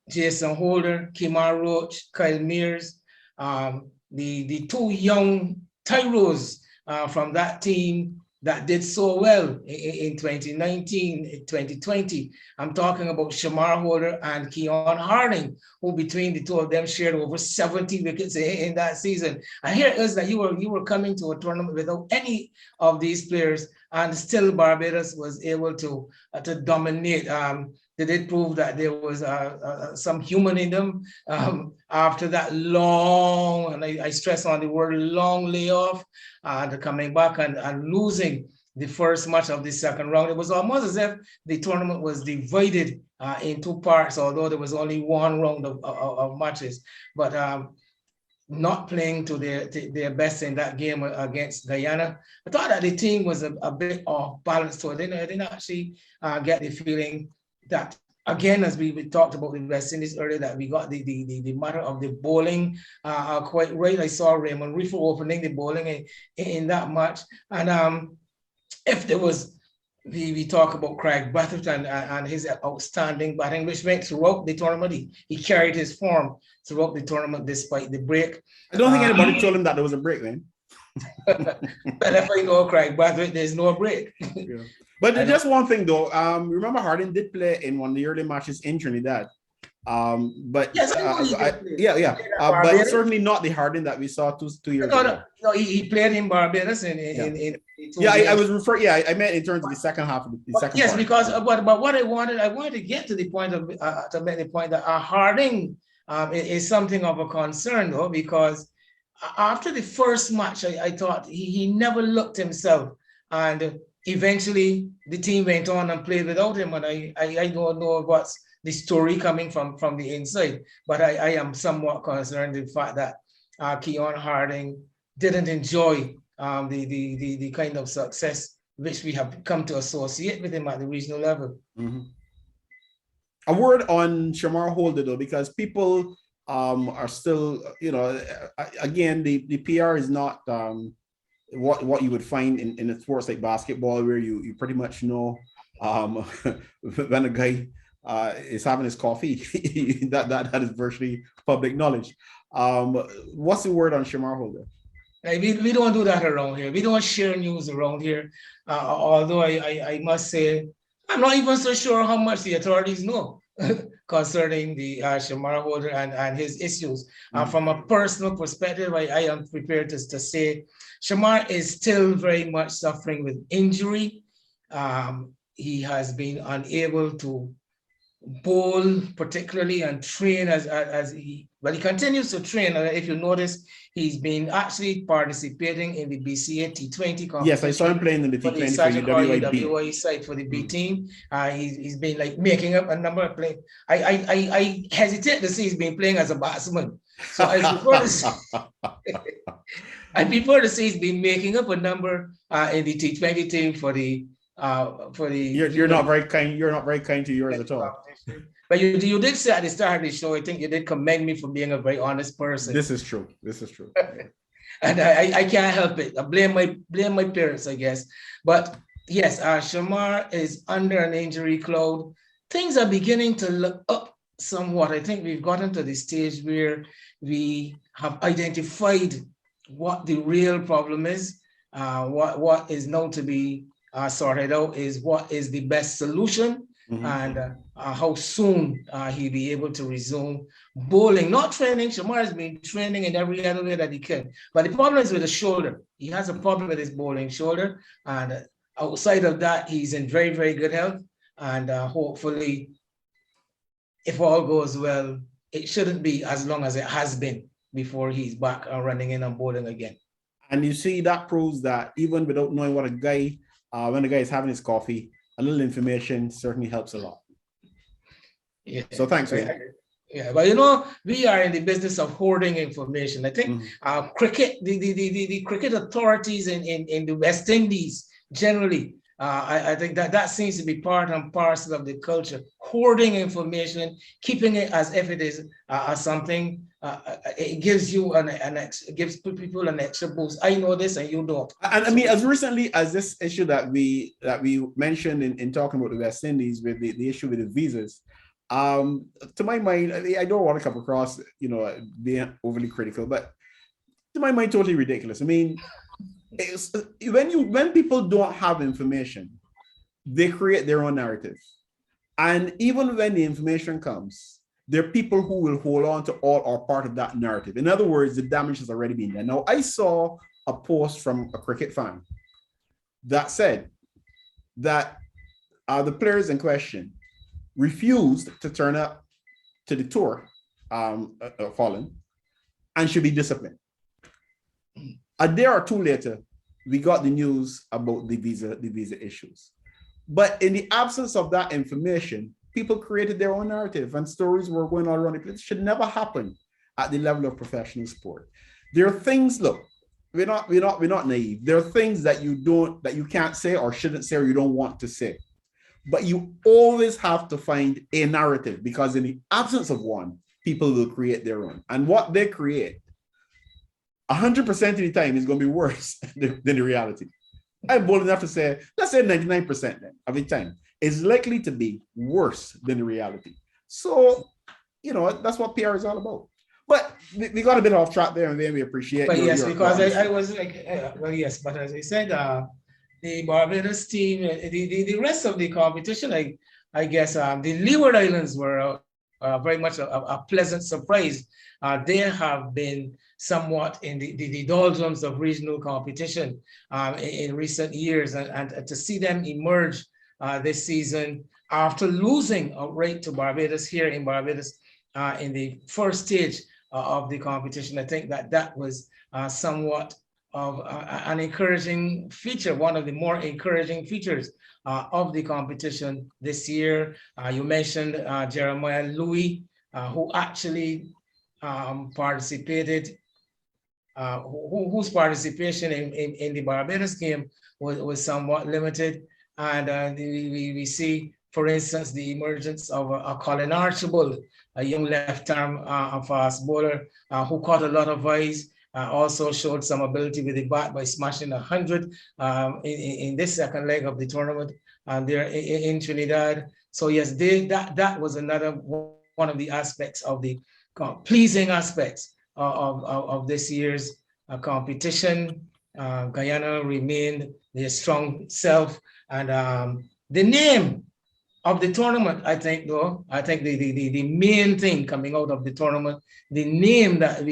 S2: Jason Holder, Kemar Roach, Kyle Mears, the two young Tyros from that team that did so well in 2019, 2020. I'm talking about Shamar Holder and Keon Harding, who between the two of them shared over 70 wickets in that season. And here it is that you were coming to a tournament without any of these players, and still Barbados was able to dominate. They did prove that there was some human in them after that long, and I stress on the word long layoff, and coming back and losing the first match of the second round. It was almost as if the tournament was divided in two parts, although there was only one round of matches. But not playing to their best in that game against Guyana. I thought that the team was a bit off balance, so I didn't actually get the feeling that, again, as we talked about the West Indies earlier, that we got the matter of the bowling quite right. I saw Raymond Reefer opening the bowling in that match. And if there was, we talk about Craig Brathwaite and his outstanding batting, which went throughout the tournament. He carried his form throughout the tournament despite the break.
S1: I don't think anybody told him that there was a break, man.
S2: But if I know Craig Brathwaite, there's no break.
S1: Yeah. But just one thing though, remember Harding did play in one of the early matches in Trinidad. But
S2: yes,
S1: but certainly not the Harding that we saw two years ago.
S2: No, he played in Barbados in
S1: I was referring. Yeah, I meant in terms of the second half of the second.
S2: Yes,
S1: part.
S2: Because but what I wanted to get to the point of to make the point that Harding is something of a concern though, because after the first match, I thought he never looked himself, and eventually the team went on and played without him, and I don't know what's the story coming from the inside, but I am somewhat concerned in the fact that Keon Harding didn't enjoy the kind of success which we have come to associate with him at the regional level.
S1: Mm-hmm. A word on Shamar Holder though, because people are still, again, the PR is not what you would find in a sports like basketball, where you pretty much know when a guy is having his coffee. that is virtually public knowledge. What's the word on Shamar Holder?
S2: We don't do that around here. We don't share news around here. Although I must say, I'm not even so sure how much the authorities know concerning the Shamar Holder and his issues. From a personal perspective, I am prepared to say Shamar is still very much suffering with injury. He has been unable to bowl particularly and train but he continues to train. If you notice, he's been actually participating in the BCA T20 competition.
S1: Yes, I saw him playing in the T20 for the
S2: WIB side for the B team. He's been like making up a number of plays. I hesitate to say he's been playing as a batsman. So I prefer to say he's been making up a number in the T20 team for the.
S1: You're not very kind. You're not very kind to yours at all.
S2: But you did say at the start of the show, I think you did commend me for being a very honest person.
S1: This is true.
S2: And I can't help it. I blame my parents, I guess. But yes, Shamar is under an injury cloud. Things are beginning to look up somewhat. I think we've gotten to the stage where we have identified what the real problem is. What is known to be sorted out is what is the best solution, and how soon he'll be able to resume bowling. Not training. Shamar has been training in every other way that he can. But the problem is with the shoulder. He has a problem with his bowling shoulder. And outside of that, he's in very, very good health. And hopefully, if all goes well, it shouldn't be as long as it has been before he's back running in and bowling again.
S1: And you see, that proves that even without knowing what a guy, when the guy is having his coffee, a little information certainly helps a lot.
S2: Yeah.
S1: So thanks, man.
S2: Yeah, but we are in the business of hoarding information. I think cricket, the cricket authorities in the West Indies generally, I think that seems to be part and parcel of the culture. Hoarding information, keeping it as if it is something. It gives you gives people an extra boost. I know this and you don't.
S1: And I mean, as recently as this issue that we mentioned in talking about the West Indies with the issue with the visas, to my mind, I don't want to come across being overly critical, but to my mind, totally ridiculous. I mean, It's, when people don't have information, they create their own narrative. And even when the information comes, there are people who will hold on to all or part of that narrative. In other words, the damage has already been done. Now, I saw a post from a cricket fan that said that the players in question refused to turn up to the tour of Holland and should be disciplined. A day or two later, we got the news about the visa issues. But in the absence of that information, people created their own narrative and stories were going all around the place. It should never happen at the level of professional sport. There are things, look, we're not naive. There are things that you can't say or shouldn't say or you don't want to say. But you always have to find a narrative, because in the absence of one, people will create their own. And what they create, 100% of the time is going to be worse than the reality. I'm bold enough to say, let's say 99% then of the time is likely to be worse than the reality. So, that's what PR is all about. But we got a bit off track there, and then we appreciate.
S2: But yes, because I was like, well, yes, but as I said, the Barbados team, the rest of the competition, I guess the Leeward Islands were very much a pleasant surprise. They have been somewhat in the doldrums of regional competition in recent years, and to see them emerge this season after losing outright to Barbados here in Barbados in the first stage of the competition, I think that was somewhat of an encouraging feature, one of the more encouraging features of the competition this year. You mentioned Jeremiah Louis, who actually participated, whose participation in the Barbados game was somewhat limited. And we see, for instance, the emergence of a Colin Archibald, a young left-arm fast bowler who caught a lot of eyes, also showed some ability with the bat by smashing 100 in this second leg of the tournament there in Trinidad. So yes, that was another one of the aspects of the pleasing aspects of this year's competition. Guyana remained their strong self, and the name of the tournament, I think the main thing coming out of the tournament, the name that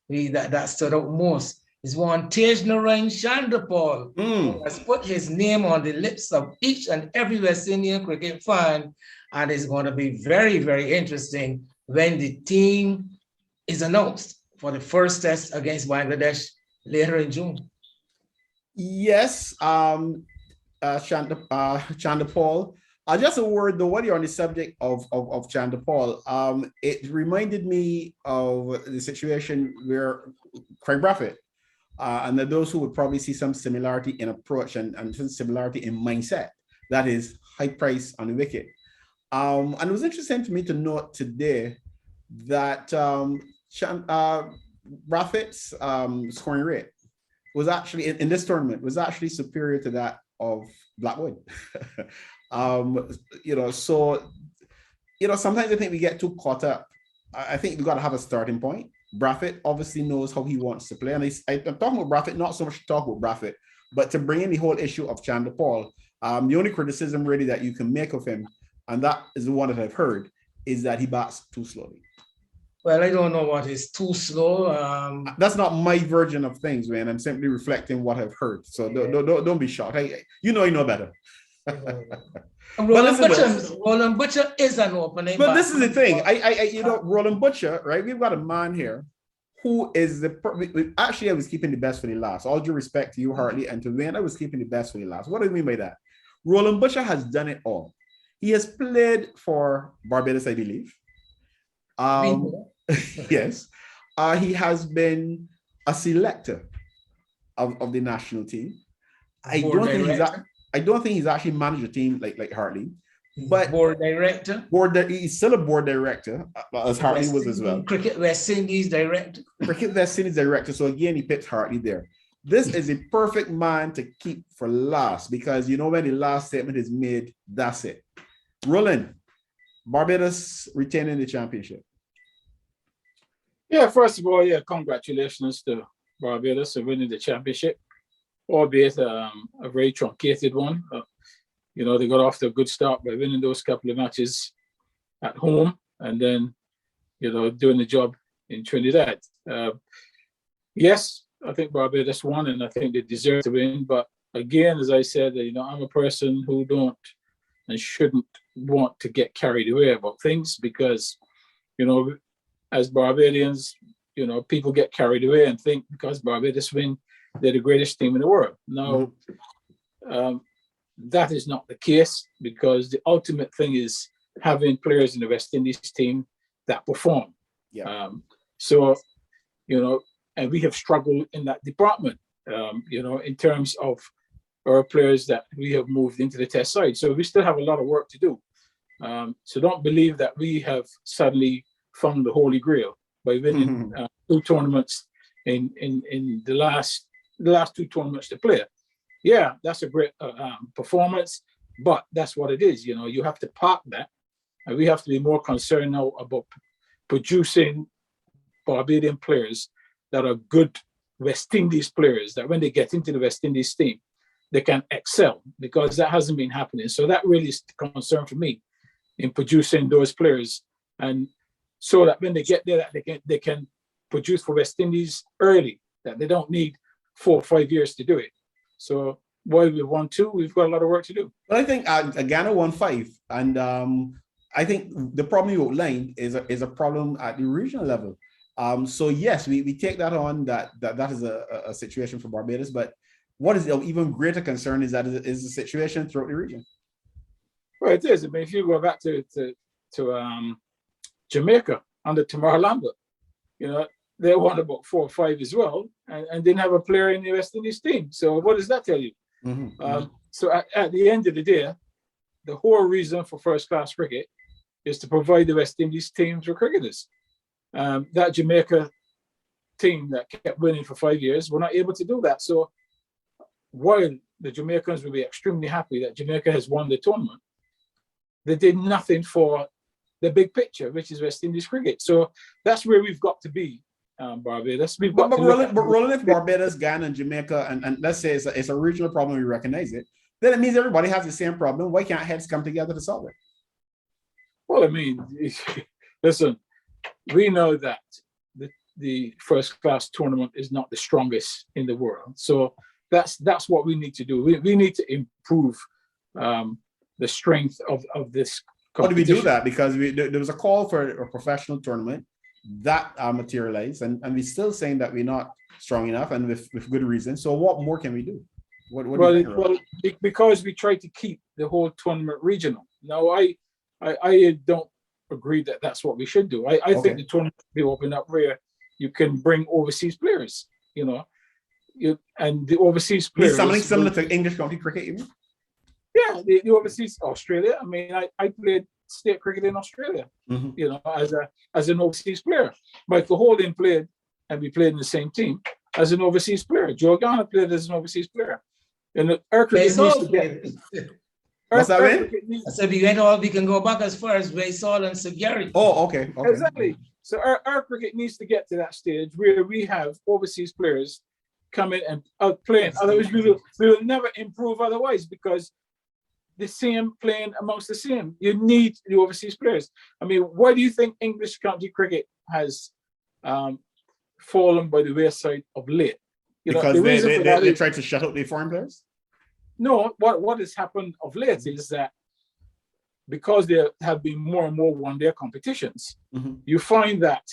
S2: that stood out most is one Tej Narain Chandrapal, who has put his name on the lips of each and every West Indian cricket fan, and it's going to be very, very interesting when the team is announced for the first test against Bangladesh later in June.
S1: Yes, Chandrapal. Just a word though, while you're on the subject of Chandrapal, it reminded me of the situation where Craig Brathwaite, and those who would probably see some similarity in approach and some similarity in mindset, that is high price on the wicket. And it was interesting to me to note today that Brathwaite's scoring rate was actually in this tournament was actually superior to that of Blackwood. Sometimes I think we get too caught up. I think we got to have a starting point. Brathwaite obviously knows how he wants to play, and I'm talking about Brathwaite, not so much to talk about Brathwaite, but to bring in the whole issue of Chandrapal. The only criticism really that you can make of him, and that is the one that I've heard, is that he bats too slowly.
S2: Well, I don't know what is too slow.
S1: That's not my version of things, man. I'm simply reflecting what I've heard. So don't be shocked. You know better.
S2: Roland Butcher is an opening.
S1: But this is the thing. Roland Butcher, right? We've got a man here who is actually, I was keeping the best for the last. All due respect to you, Hartley, and to Wayne, I was keeping the best for the last. What do I mean by that? Roland Butcher has done it all. He has played for Barbados, I believe. Yes. He has been a selector of the national team. I don't think he's actually managed a team like Hartley. But
S2: board director.
S1: He's still a board director, as Hartley was as well.
S2: Cricket West Indies director.
S1: So again, he picked Hartley there. This is a perfect man to keep for last, because when the last statement is made, that's it. Roland, Barbados retaining the championship.
S3: Yeah, first of all, congratulations to Barbados for winning the championship. albeit a very truncated one. They got off to a good start by winning those couple of matches at home, and then doing the job in Trinidad. Yes, I think Barbados won, and I think they deserve to win. But again, as I said, I'm a person who don't and shouldn't want to get carried away about things, because, as Barbadians, people get carried away and think because Barbados win, they're the greatest team in the world. No, that is not the case, because the ultimate thing is having players in the West Indies team that perform.
S1: Yeah.
S3: And we have struggled in that department, in terms of our players that we have moved into the test side. So we still have a lot of work to do. So don't believe that we have suddenly found the Holy Grail by winning 2 tournaments in the last 2 tournaments to play. Yeah, that's a great performance, but that's what it is. You have to park that, and we have to be more concerned now about producing Barbadian players that are good West Indies players, that when they get into the West Indies team, they can excel, because that hasn't been happening. So that really is the concern for me in producing those players, and so that when they get there, that they can produce for West Indies early, that they don't need 4 or 5 years to do it. So while we won 2, we've got a lot of work to do.
S1: But I think Ghana won 5, and I think the problem you outlined is a problem at the regional level. So yes, we take that on, that is a situation for Barbados, but what is of even greater concern is that is the situation throughout the region.
S3: Well, it is. I mean, if you go back to Jamaica under Tamara Lambert, they won about 4 or 5 as well, and didn't have a player in the West Indies team. So what does that tell you? So at the end of the day, the whole reason for first-class cricket is to provide the West Indies teams with cricketers. That Jamaica team that kept winning for 5 years were not able to do that. So while the Jamaicans will be extremely happy that Jamaica has won the tournament, they did nothing for the big picture, which is West Indies cricket. So that's where we've got to be, Barbados.
S1: But Roland, if Barbados, Ghana, and Jamaica, and let's say it's a regional problem, we recognize it, then it means everybody has the same problem. Why can't heads come together to solve it?
S3: Well, I mean, listen, we know that the first-class tournament is not the strongest in the world. So that's what we need to do. We need to improve the strength of this competition.
S1: How do we do that? Because there was a call for a professional tournament that materialized, and we're still saying that we're not strong enough, and with good reason. So what more can we do?
S3: Because we try to keep the whole tournament regional. Now, I don't agree that that's what we should do. I think the tournament should be opened up where you can bring overseas players, and the overseas players.
S1: Something similar to English county cricket, you mean?
S3: Yeah, the overseas Australia. I mean, I played state cricket in Australia, as an overseas player. Michael Holden played, and we played in the same team as an overseas player. Joe Guyana played as an overseas player. And our cricket needs to get.
S1: What's that mean?
S2: I said we can go back as far as Raysall and Sagari.
S1: Oh, okay.
S3: Exactly. So our cricket needs to get to that stage where we have overseas players coming and out playing. Otherwise, we will never improve otherwise, because the same playing amongst the same. You need the overseas players. I mean, why do you think English county cricket has fallen by the wayside of late?
S1: Because they tried to shut out the foreign players?
S3: No, what has happened of late is that because there have been more and more one-day competitions, you find that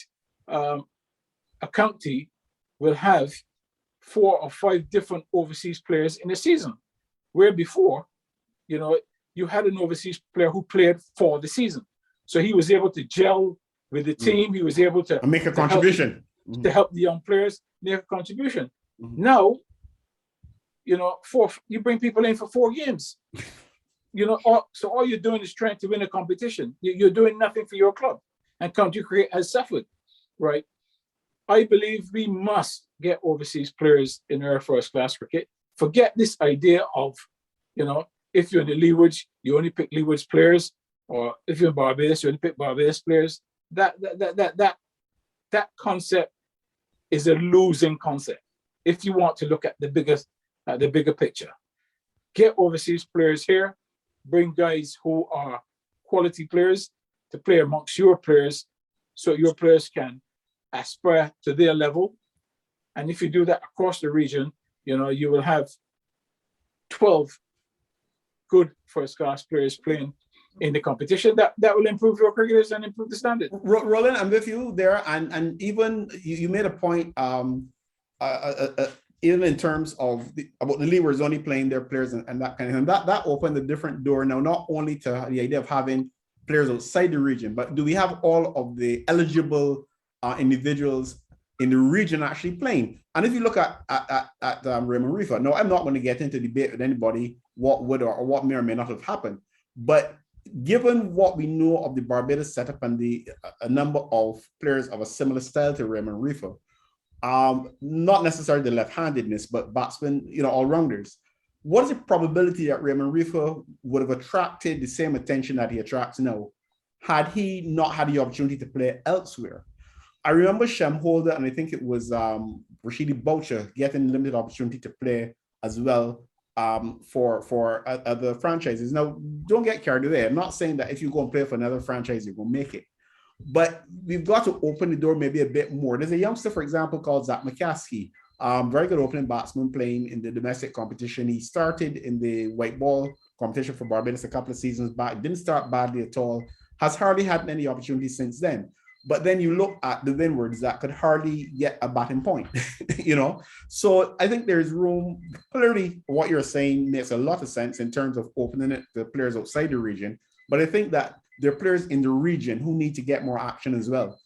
S3: a county will have 4 or 5 different overseas players in a season, where before, you had an overseas player who played for the season. So he was able to gel with the team. He was able to
S1: make a contribution.
S3: To help the young players make a contribution. Now, you bring people in for 4 games. So all you're doing is trying to win a competition. You're doing nothing for your club, and county cricket has suffered, right? I believe we must get overseas players in our first-class cricket. Forget this idea of, if you're in the Leewards, you only pick Leewards players, or if you're in Barbados, you only pick Barbados players. That concept is a losing concept. If you want to look at the biggest at the bigger picture. Get overseas players here, bring guys who are quality players to play amongst your players so your players can aspire to their level. And if you do that across the region, you will have 12 good first-class players playing in the competition. That will improve your cricketers and improve the standard.
S1: Roland, I'm with you there. And even you made a point, even in terms of about the leaguers only playing their players and that kind of thing. That opened a different door now, not only to the idea of having players outside the region, but do we have all of the eligible individuals in the region actually playing? And if you look at Raymond Reefer, no, I'm not going to get into debate with anybody what would or what may or may not have happened. But given what we know of the Barbados setup and a number of players of a similar style to Raymond Reefer, not necessarily the left-handedness, but batsmen, all-rounders, what is the probability that Raymond Reefer would have attracted the same attention that he attracts now had he not had the opportunity to play elsewhere? I remember Shem Holder, and I think it was Roland Butcher getting limited opportunity to play as well for other franchises. Now, don't get carried away. I'm not saying that if you go and play for another franchise, you're going to make it. But we've got to open the door maybe a bit more. There's a youngster, for example, called Zach McCaskey, very good opening batsman playing in the domestic competition. He started in the white ball competition for Barbados a couple of seasons back. Didn't start badly at all. Has hardly had many opportunities since then. But then you look at the windwards that could hardly get a batting point, So I think there's room. Clearly, what you're saying makes a lot of sense in terms of opening it to players outside the region. But I think that there are players in the region who need to get more action as well.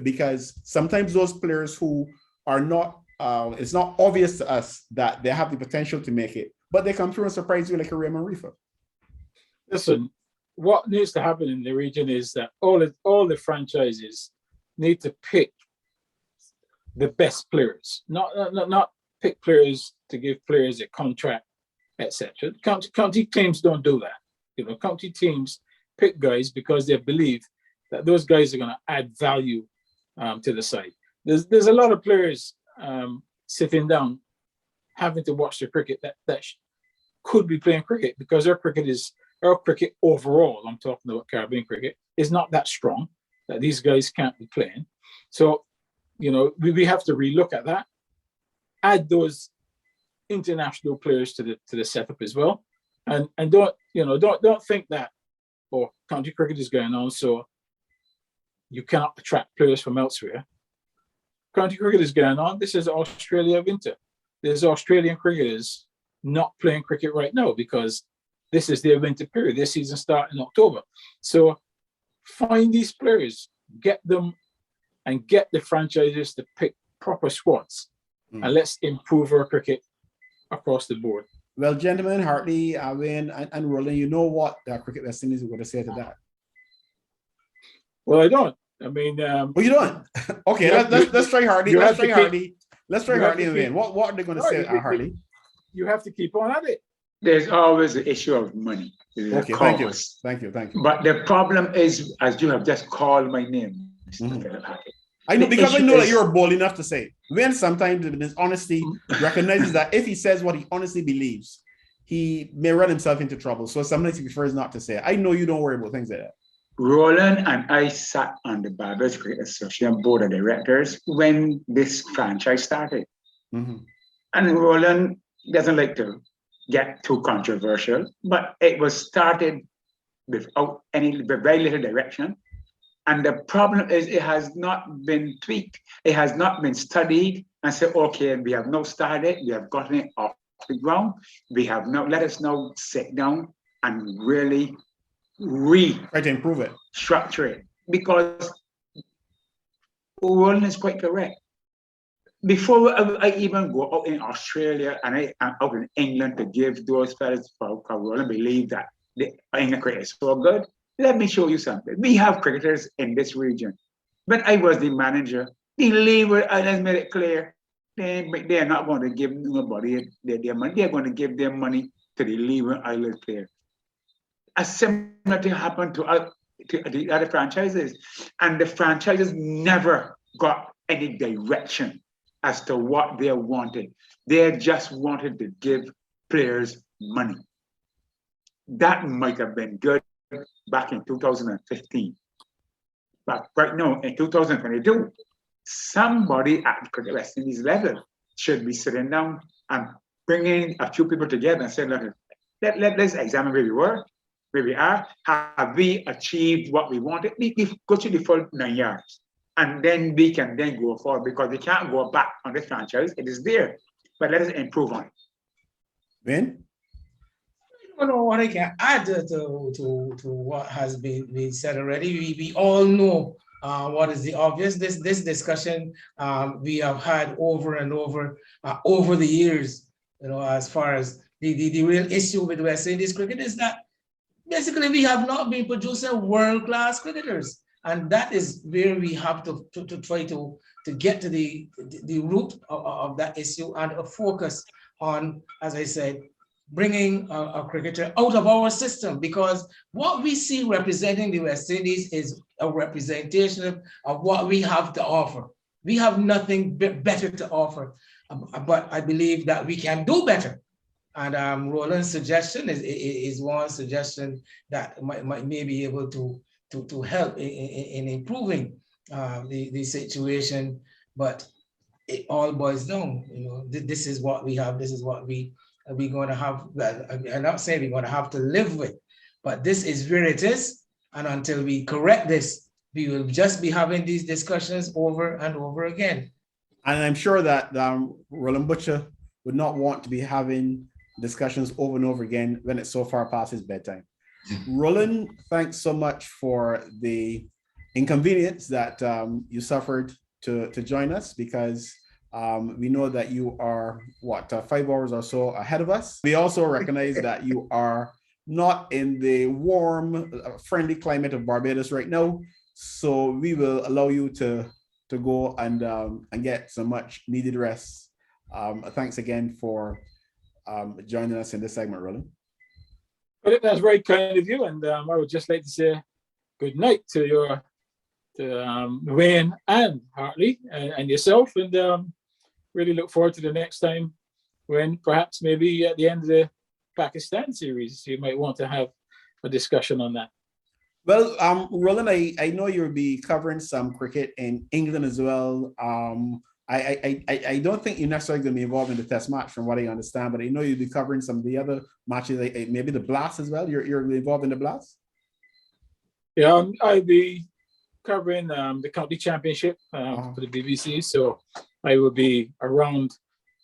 S1: Because sometimes those players who are not, it's not obvious to us that they have the potential to make it, but they come through and surprise you like a Raymond Reefer.
S3: Listen, what needs to happen in the region is that all the franchises need to pick the best players, not pick players to give players a contract, etc. County teams don't do that. County teams pick guys because they believe that those guys are going to add value to the side. There's a lot of players sitting down having to watch the cricket that could be playing cricket because our cricket overall, I'm talking about Caribbean cricket, is not that strong that these guys can't be playing. So, we have to relook at that, add those international players to the setup as well, and don't think that county cricket is going on, so you cannot attract players from elsewhere. County cricket is going on. This is Australia winter. There's Australian cricketers not playing cricket right now because this is their winter period. Their season starts in October. So find these players, get them, and get the franchises to pick proper squads. And let's improve our cricket across the board.
S1: Well, gentlemen, Hartley, Wayne, and Roland, you know what Cricket West Indies are going to say to that?
S3: Well, I don't. I mean,
S1: you don't. Okay, let's try Hartley. Let's try Hartley. Let's try Hartley and Wayne. What are they going to say, Hartley?
S3: You have to keep on at it.
S4: There's always the issue of money.
S1: Okay, thank you.
S4: But the problem is, as you have just called my name,
S1: I know, because I know that you're bold enough to say. When sometimes in his honesty recognizes that if he says what he honestly believes, he may run himself into trouble. So sometimes he prefers not to say it. I know you don't worry about things like that.
S4: Roland and I sat on the Barbados Cricket Association board of directors when this franchise started. And Roland doesn't like to get too controversial, but it was started without very little direction. And the problem is it has not been tweaked. It has not been studied and said, okay, we have now started, we have gotten it off the ground. Let us now sit down and really try to improve it, structure it. Because Roland is quite correct. Before I even go out in Australia and out in England to give those fellas for Roland believe that the England cricket is so good, let me show you something. We have cricketers in this region. When I was the manager, the Leeward Islands made it clear they are not going to give nobody their money. They are going to give their money to the Leeward Islands player. A similar thing happened to the other franchises, and the franchises never got any direction as to what they wanted. They just wanted to give players money. That might have been good back in 2015. But right now, in 2022, somebody at the West Indies level should be sitting down and bringing a few people together and saying, look, let's examine where we were, where we are. Have we achieved what we wanted? We go to the full 9 yards. And then we can then go forward, because we can't go back on this franchise. It is there, but let us improve on it.
S1: Ben?
S2: I don't know what I can add to what has been said already. We all know what is the obvious. This discussion we have had over and over the years. As far as the real issue with West Indies cricket is that basically we have not been producing world-class cricketers. And that is where we have to try to get to the root of that issue and a focus on, as I said, bringing a cricketer out of our system, because what we see representing the West Indies is a representation of what we have to offer. We have nothing better to offer, but I believe that we can do better. And Roland's suggestion is one suggestion that may be able to help in improving the situation, but it all boils down. This is what we have. This is what we're going to have. Well, I'm not saying we're going to have to live with, but this is where it is. And until we correct this, we will just be having these discussions over and over again.
S1: And I'm sure that Roland Butcher would not want to be having discussions over and over again when it's so far past his bedtime. Roland, thanks so much for the inconvenience that you suffered to join us, because we know that you are 5 hours or so ahead of us. We also recognize that you are not in the warm, friendly climate of Barbados right now, so we will allow you to go and get some much needed rest. Thanks again for joining us in this segment, Roland.
S3: Well, that's very kind of you, and I would just like to say good night to Wayne and Hartley and yourself, and really look forward to the next time, when perhaps maybe at the end of the Pakistan series you might want to have a discussion on that.
S1: Well, Roland, I know you'll be covering some cricket in England as well. I don't think you're necessarily going to be involved in the test match from what I understand, but I know you'll be covering some of the other matches, maybe the Blast as well. You're involved in the Blast?
S3: Yeah, I'll be covering the county championship for the BBC, so I will be around.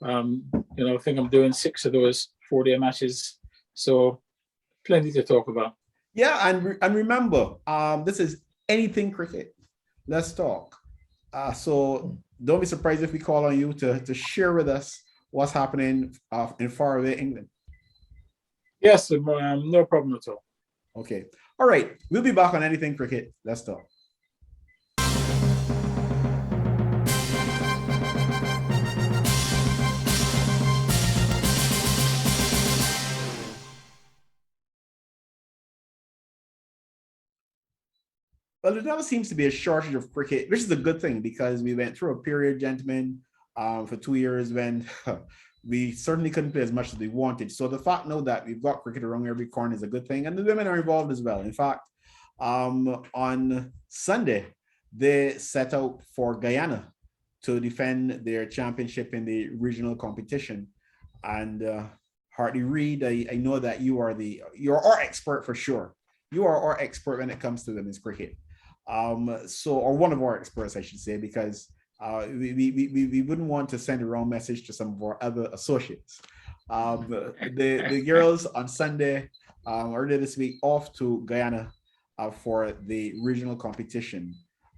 S3: I think I'm doing 6 of those 4-day matches, so plenty to talk about.
S1: Yeah, and remember, this is anything cricket. Let's talk. So don't be surprised if we call on you to share with us what's happening in faraway England.
S3: Yes, no problem at all.
S1: Okay. All right. We'll be back on Anything Cricket. Let's talk. Well, there never seems to be a shortage of cricket, which is a good thing, because we went through a period, gentlemen, for 2 years when we certainly couldn't play as much as we wanted. So the fact now that we've got cricket around every corner is a good thing, and the women are involved as well. In fact, on Sunday, they set out for Guyana to defend their championship in the regional competition. And Hartley Reid, I know that you're our expert for sure. You are our expert when it comes to women's cricket. Or one of our experts, I should say, because we wouldn't want to send a wrong message to some of our other associates. The girls on Sunday, earlier this week, off to Guyana for the regional competition.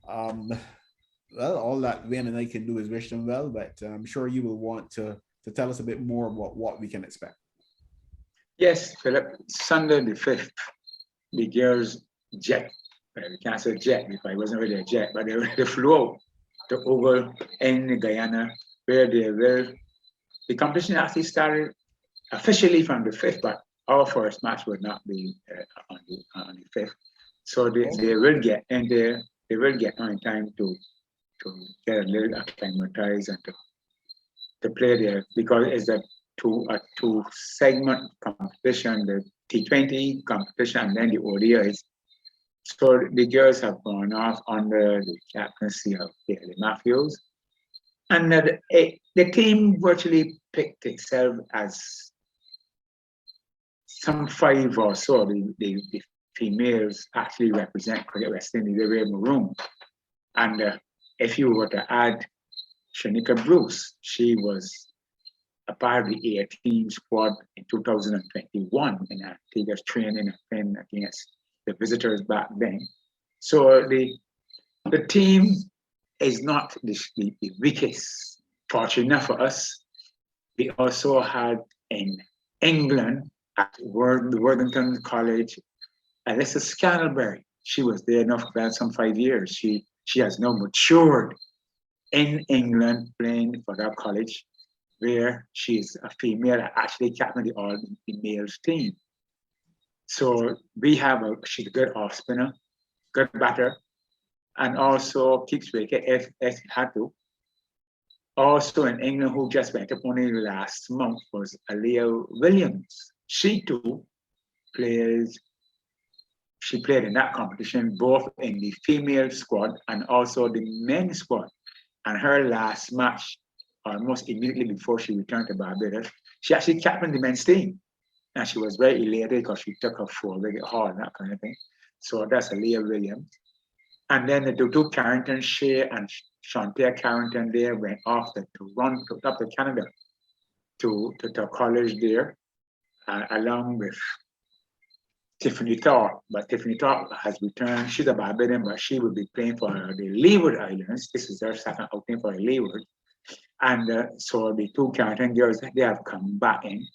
S1: Well, all that Wayne and I can do is wish them well, but I'm sure you will want to tell us a bit more about what we can expect.
S4: Yes, Philip. Sunday the 5th, the girls jet. We can't say jet because it wasn't really a jet, but they flew out to Oval in Guyana, where they will. The competition actually started officially from the 5th, but our first match would not be on the 5th. So they will get in there. They will get on in time to get a little acclimatized and to play there because it's a two segment competition, the T20 competition and then the ODIs. So the girls have gone off under the captaincy of Haley Matthews. And the team virtually picked itself as some 5 or so. The females actually represent Cricket West Indies. They wear maroon. And if you were to add Shanika Bruce, she was a part of the A-team squad in 2021 in Antigua's training and playing against the visitors back then. So the team is not the weakest. Fortunate for us, we also had in England at Worthington College, Alyssa Scantlebury. She was there now for some 5 years. She has now matured in England playing for that college, where she's a female, actually captain of the all-males team. So she's a good off spinner, good batter, and also keeps wicket if it had to. Also in England, who just went up only last month was Aaliyah Williams. She too she played in that competition, both in the female squad and also the men's squad. And her last match, almost immediately before she returned to Barbados, she actually captained the men's team. And she was very elated because she took her 4-wicket haul and that kind of thing. So that's Aaliyah Williams. And then the two Carrington, Shea and Chantia Carrington there went off to Toronto, up to Canada, to college there, along with Tiffany Thorpe. But Tiffany Thorpe has returned. She's a Barbadian, but she will be playing for the Leeward Islands. This is her second outing for the Leeward. And so the two Carrington girls, they have come back in.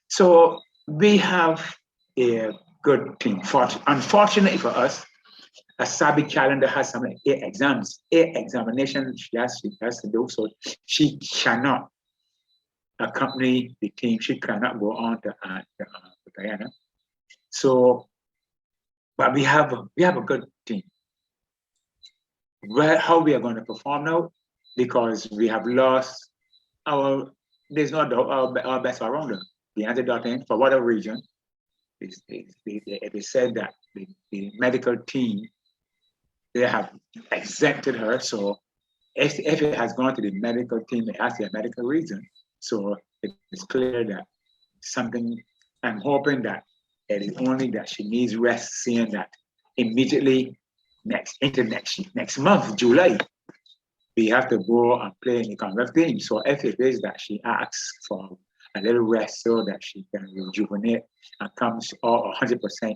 S4: So we have a good team. Unfortunately for us, a Sabi calendar has some 8 examinations she has to do. So she cannot accompany the team. She cannot go on to Guyana. So, but we have a good team. How we are going to perform now, because we have lost there's no doubt our best all-rounder, the antidote for whatever reason. It is said that the medical team, they have exempted her. So if it has gone to the medical team, it has to be a medical reason. So it is clear that something, I'm hoping that it is only that she needs rest, seeing that immediately next month, July, we have to go and play in the Commonwealth team. So if it is that she asks for a little rest so that she can rejuvenate and comes 100%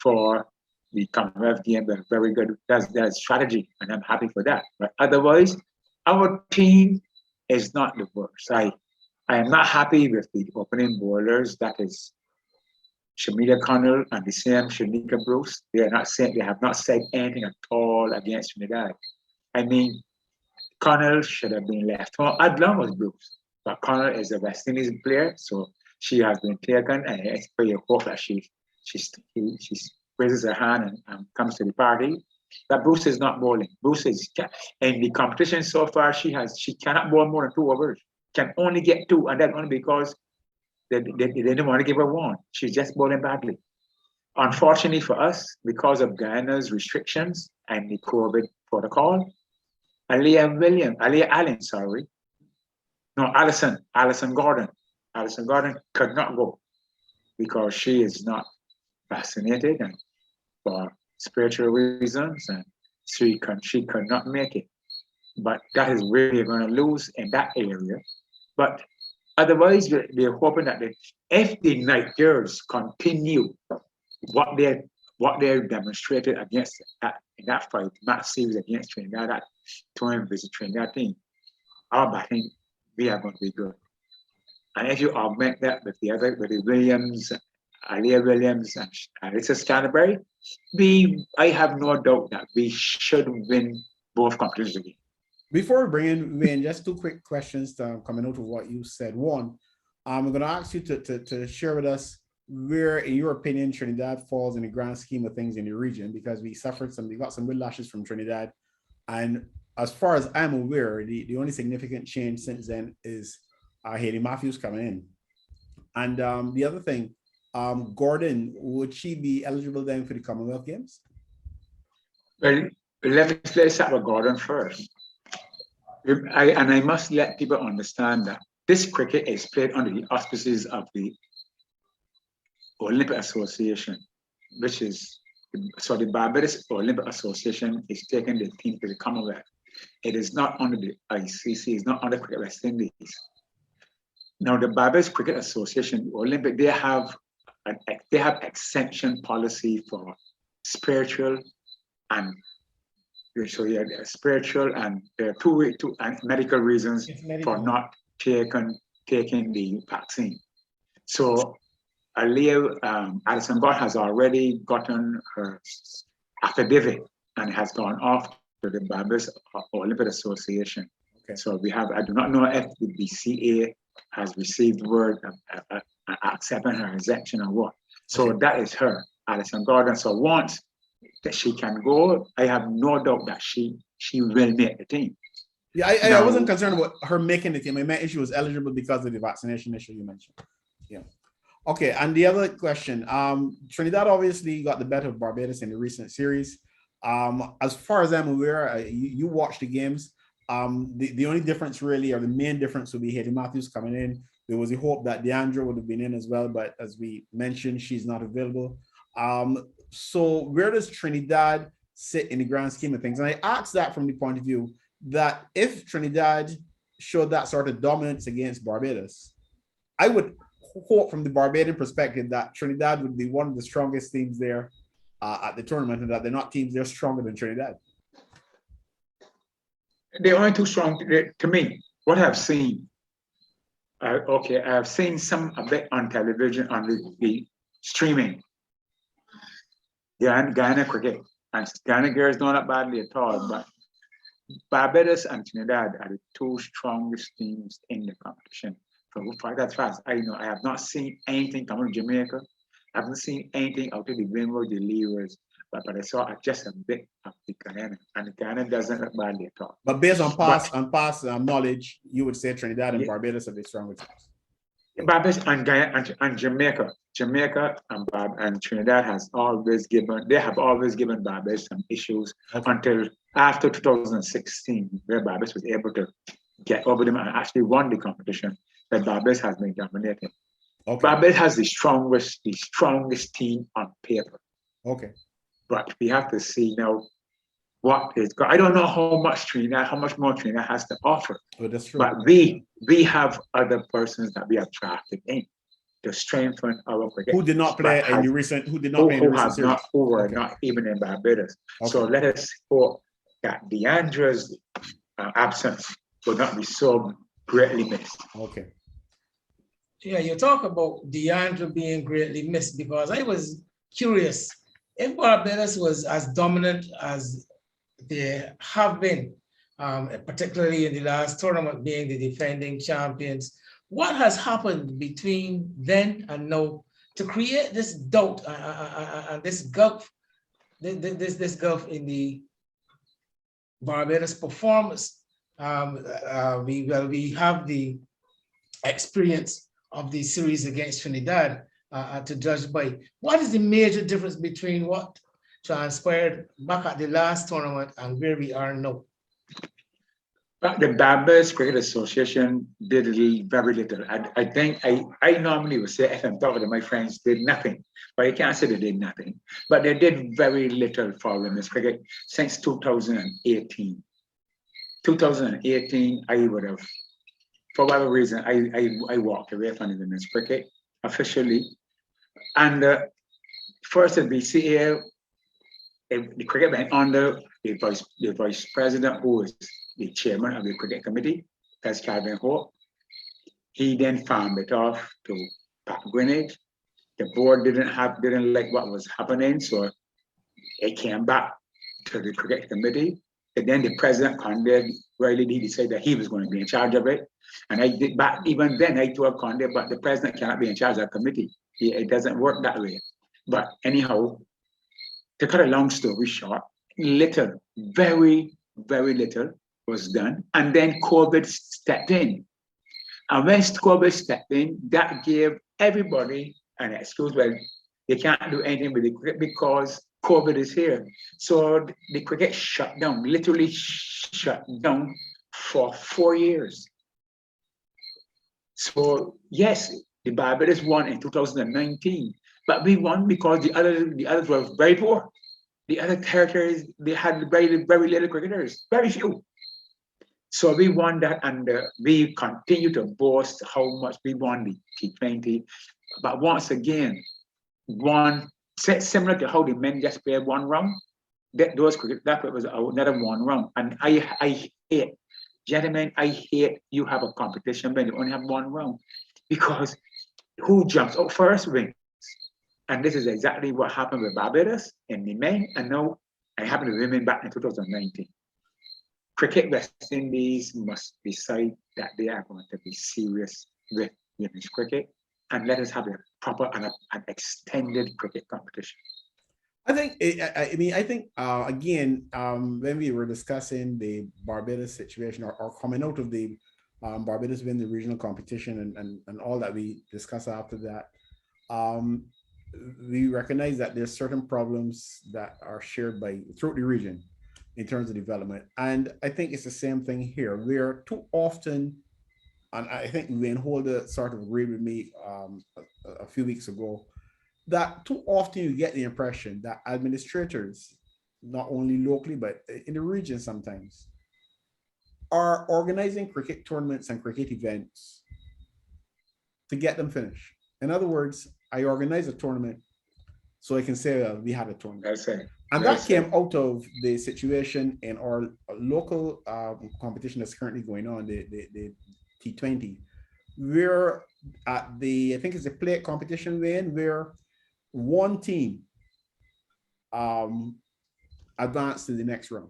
S4: for the Commonwealth game, that's very good. That's strategy, and I'm happy for that. But otherwise, our team is not the worst. I am not happy with the opening bowlers. That is Shamila Connell and the same Shanika Bruce. They have not said anything at all against Trinidad. I mean, Connell should have been left. As long as Bruce, but Connell is a West Indies player, so she has been taken, and it's pretty hope that she raises her hand and comes to the party. That Bruce is not bowling. Bruce is in the competition so far. She cannot bowl more than 2 overs. Can only get 2, and that's only because they didn't want to give her 1. She's just bowling badly. Unfortunately for us, because of Guyana's restrictions and the COVID protocol, Aliyah Gordon could not go because she is not vaccinated and for spiritual reasons, and she could not make it. But that is really going to lose in that area. But otherwise, we're hoping that if the Night Girls continue what they demonstrated against in that 5-match series against Trinidad, that touring visit Trinidad team, our batting, we are going to be good. And if you augment that with the Williams, Aaliyah Williams, and Alyssa Scantlebury, I have no doubt that we should win both competitions again.
S1: Before we bring in Wayne, just 2 quick questions coming out of what you said. One, I'm going to ask you to share with us where, in your opinion, Trinidad falls in the grand scheme of things in the region, because we got some good lashes from Trinidad. And as far as I'm aware, the only significant change since then is Haley Matthews coming in. And the other thing, Gordon, would she be eligible then for the Commonwealth Games?
S4: Well, let's start with Gordon first. I must let people understand that this cricket is played under the auspices of the Olympic Association, which is, so the Barbados Olympic Association is taking the team to the Commonwealth. It is not under the ICC, it's not under Cricket West Indies. Now, the Barbados Cricket Association, the Olympic, they have exemption policy for spiritual and spiritual and two and medical reasons for not taking the vaccine. So Alison Gott has already gotten her affidavit and has gone off to the Barbados Olympic Association.
S1: Okay.
S4: So I do not know if the BCA has received word of accepting her exemption or what. So
S1: okay.
S4: That is her, Alison Gordon. So once that she can go, I have no doubt that she will make the team.
S1: Yeah, I wasn't concerned about her making the team. I meant she was eligible because of the vaccination issue you mentioned. Yeah. Okay, and the other question, Trinidad obviously got the better of Barbados in the recent series. As far as I'm aware, you watched the games. The only difference really, or the main difference would be Haley Matthews coming in. There was a hope that Deandra would have been in as well, but as we mentioned, she's not available. So where does Trinidad sit in the grand scheme of things? And I ask that from the point of view that if Trinidad showed that sort of dominance against Barbados, I would hope from the Barbadian perspective that Trinidad would be one of the strongest teams there at the tournament, and that they're not teams, they're stronger than Trinidad.
S4: They're only too strong to me. What I've seen, I've seen a bit on television, on the streaming. Guyana cricket, and Guyana girls not that badly at all, but Barbados and Trinidad are the two strongest teams in the competition. That's fast. I know I have not seen anything come from Jamaica. I haven't seen anything out of the Greenwood, the Leewers, but I saw just a bit of the Guyana, and the Guyana doesn't look badly at all.
S1: But based on past knowledge, you would say Trinidad and Barbados are the strongest teams.
S4: Barbados and Guyana and Jamaica and Trinidad have always given Barbados some issues until after 2016, where Barbados was able to get over them and actually won the competition. That Barbados has been dominating. Okay. Barbados has the strongest team on paper.
S1: Okay.
S4: But we have to see now what is. I don't know how much more Trinidad has to offer.
S1: Oh, that's true.
S4: But we have other persons that we have drafted in to strengthen our cricket.
S1: Who did not play in the recent? Who did not play in the recent series?
S4: Who were not even in Barbados. Okay. So let us hope that Deandra's absence will not be so greatly missed.
S1: Okay.
S2: Yeah, you talk about Deandra being greatly missed, because I was curious if Barbados was as dominant as they have been, particularly in the last tournament, being the defending champions. What has happened between then and now to create this doubt and this gulf, this gulf in the Barbados performance? We have the experience of the series against Trinidad to judge by. What is the major difference between what transpired back at the last tournament and where we are now?
S4: The Barbados Cricket Association did very little. I think I normally would say, if I'm talking to my friends, did nothing, but I can't say they did nothing. But they did very little for women's cricket since 2018. 2018, I would have, for whatever reason, I walked away from the women's cricket officially. And first the BCA, the cricket went under the vice president, who is the chairman of the cricket committee, that's Calvin Hope. He then farmed it off to Pat Greenwich. The board didn't like what was happening, so it came back to the cricket committee. And then the president, Conde Riley, he decided that he was going to be in charge of it. And I did back even then I told Conde, but the president cannot be in charge of the committee. It doesn't work that way. But anyhow, to cut a long story short, little, very, very little was done. And then COVID stepped in. And when COVID stepped in, that gave everybody an excuse. Well, they can't do anything with the cricket because COVID is here. So the cricket shut down, literally shut down for 4 years. So yes, the Barbados won in 2019, but we won because the others were very poor. The other territories, they had very little cricketers, very few. So we won that, and we continue to boast how much we won the T20. But once again, similar to how the men just played one round, that was another one round. And I hate, gentlemen, I hate you have a competition when you only have one round, because who jumps out first wins. And this is exactly what happened with Barbados and the men, and now it happened to the women back in 2019. Cricket West Indies must decide that they are going to be serious with women's cricket, and let us have a proper and an extended cricket competition.
S1: I think, again, when we were discussing the Barbados situation or coming out of the Barbados win the regional competition and all that we discussed after that, we recognize that there's certain problems that are shared throughout the region in terms of development. And I think it's the same thing here. We're too often, and I think Wayne Holder sort of agreed with me a few weeks ago, that too often you get the impression that administrators, not only locally, but in the region sometimes, are organizing cricket tournaments and cricket events to get them finished. In other words, I organize a tournament so I can say we had a tournament.
S4: That's it.
S1: And that came out of the situation in our local competition that's currently going on, the T20, where at I think it's a plate competition, where one team advanced to the next round.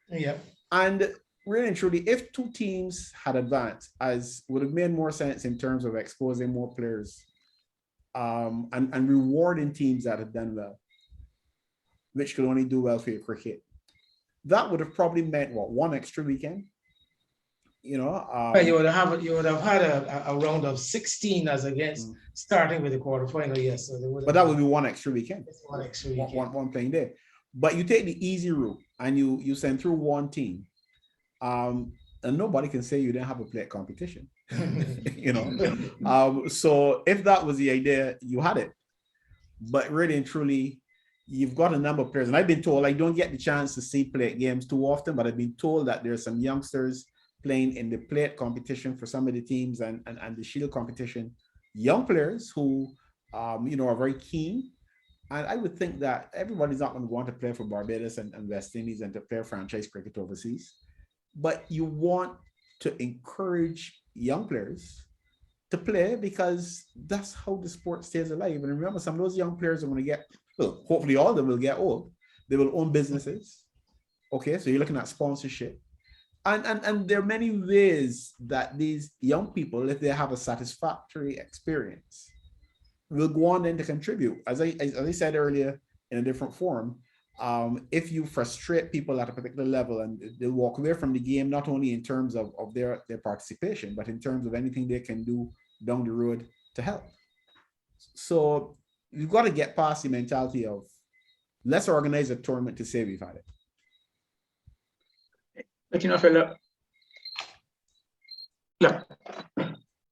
S2: Yeah.
S1: And really and truly, if two teams had advanced, as would have made more sense in terms of exposing more players and rewarding teams that have done well, which could only do well for your cricket. That would have probably meant one extra weekend. You would
S2: have had a round of 16 as against starting with the quarterfinal. Yes,
S1: but that would be one extra weekend.
S2: One extra weekend.
S1: One playing day. But you take the easy route and you send through one team, and nobody can say you didn't have a plate competition. So if that was the idea, you had it. But really and truly, you've got a number of players, and I've been told, I don't get the chance to see plate games too often, but I've been told that there's some youngsters playing in the plate competition for some of the teams and the shield competition, young players who are very keen. And I would think that everybody's not going to want to play for Barbados and West Indies and to play franchise cricket overseas, but you want to encourage young players to play, because that's how the sport stays alive. And remember, some of those young players are going to hopefully all of them will get old. They will own businesses. Okay, so you're looking at sponsorship. And there are many ways that these young people, if they have a satisfactory experience, will go on then to contribute. As I said earlier in a different form, if you frustrate people at a particular level and they walk away from the game, not only in terms of their participation, but in terms of anything they can do down the road to help. So you've got to get past the mentality of, let's organize a tournament to say we've had it.
S4: But fella, look,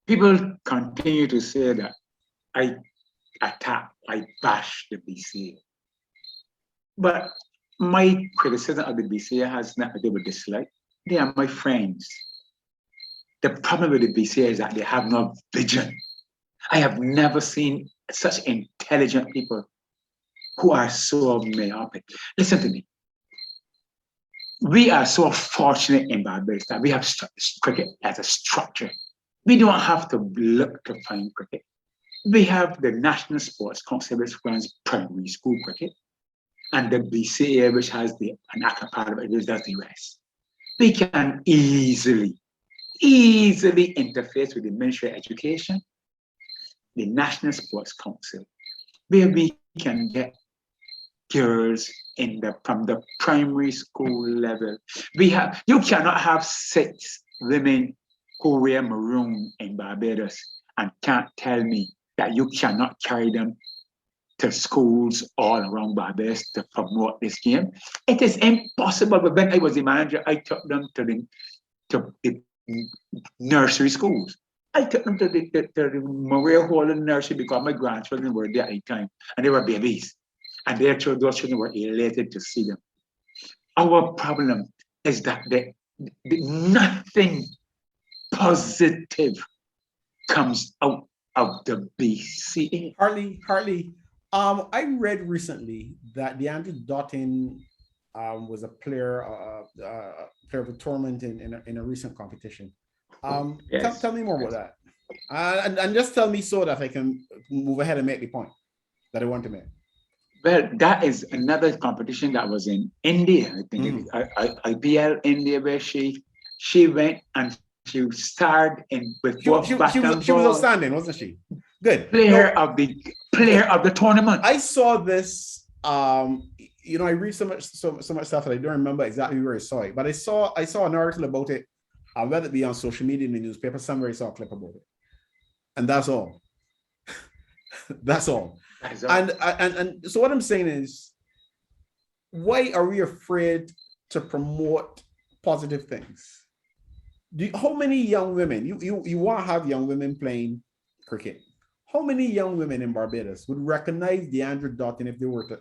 S4: people continue to say that I bash the BCA. But my criticism of the BCA has nothing to do with dislike. They are my friends. The problem with the BCA is that they have no vision. I have never seen such intelligent people who are so myopic. Listen to me. We are so fortunate in Barbados that we have cricket as a structure. We don't have to look to find cricket. We have the National Sports Council, which runs primary school cricket, and the BCA, which has an active part of it, which does the rest. We can easily interface with the Ministry of Education, the National Sports Council, where we can get girls from the primary school level. You cannot have 6 women who wear maroon in Barbados and can't tell me that you cannot carry them to schools all around Barbados to promote this game. It is impossible. But when I was the manager, I took them to the nursery schools. I took them to the Memorial Holland nursery because my grandchildren were there at the time and they were babies. And those children were elated to see them. Our problem is that nothing positive comes out of the BCA.
S1: Hartley, I read recently that DeAndre Doughton was a player of a tournament in a recent competition.
S4: Yes.
S1: Tell me more about that. And just tell me so that I can move ahead and make the point that I want to make.
S4: Well, that is another competition that was in India, I think. IPL India, where she went and she starred with
S1: she was outstanding, wasn't she? Good.
S4: Player of the tournament.
S1: I saw this. I read so much stuff that I don't remember exactly where I saw it, but I saw an article about it. Whether it be on social media, in the newspaper, somewhere I saw a clip about it, and that's all. That's all. And so what I'm saying is, why are we afraid to promote positive things? How many young women you want to have young women playing cricket? How many young women in Barbados would recognize DeAndre Doughton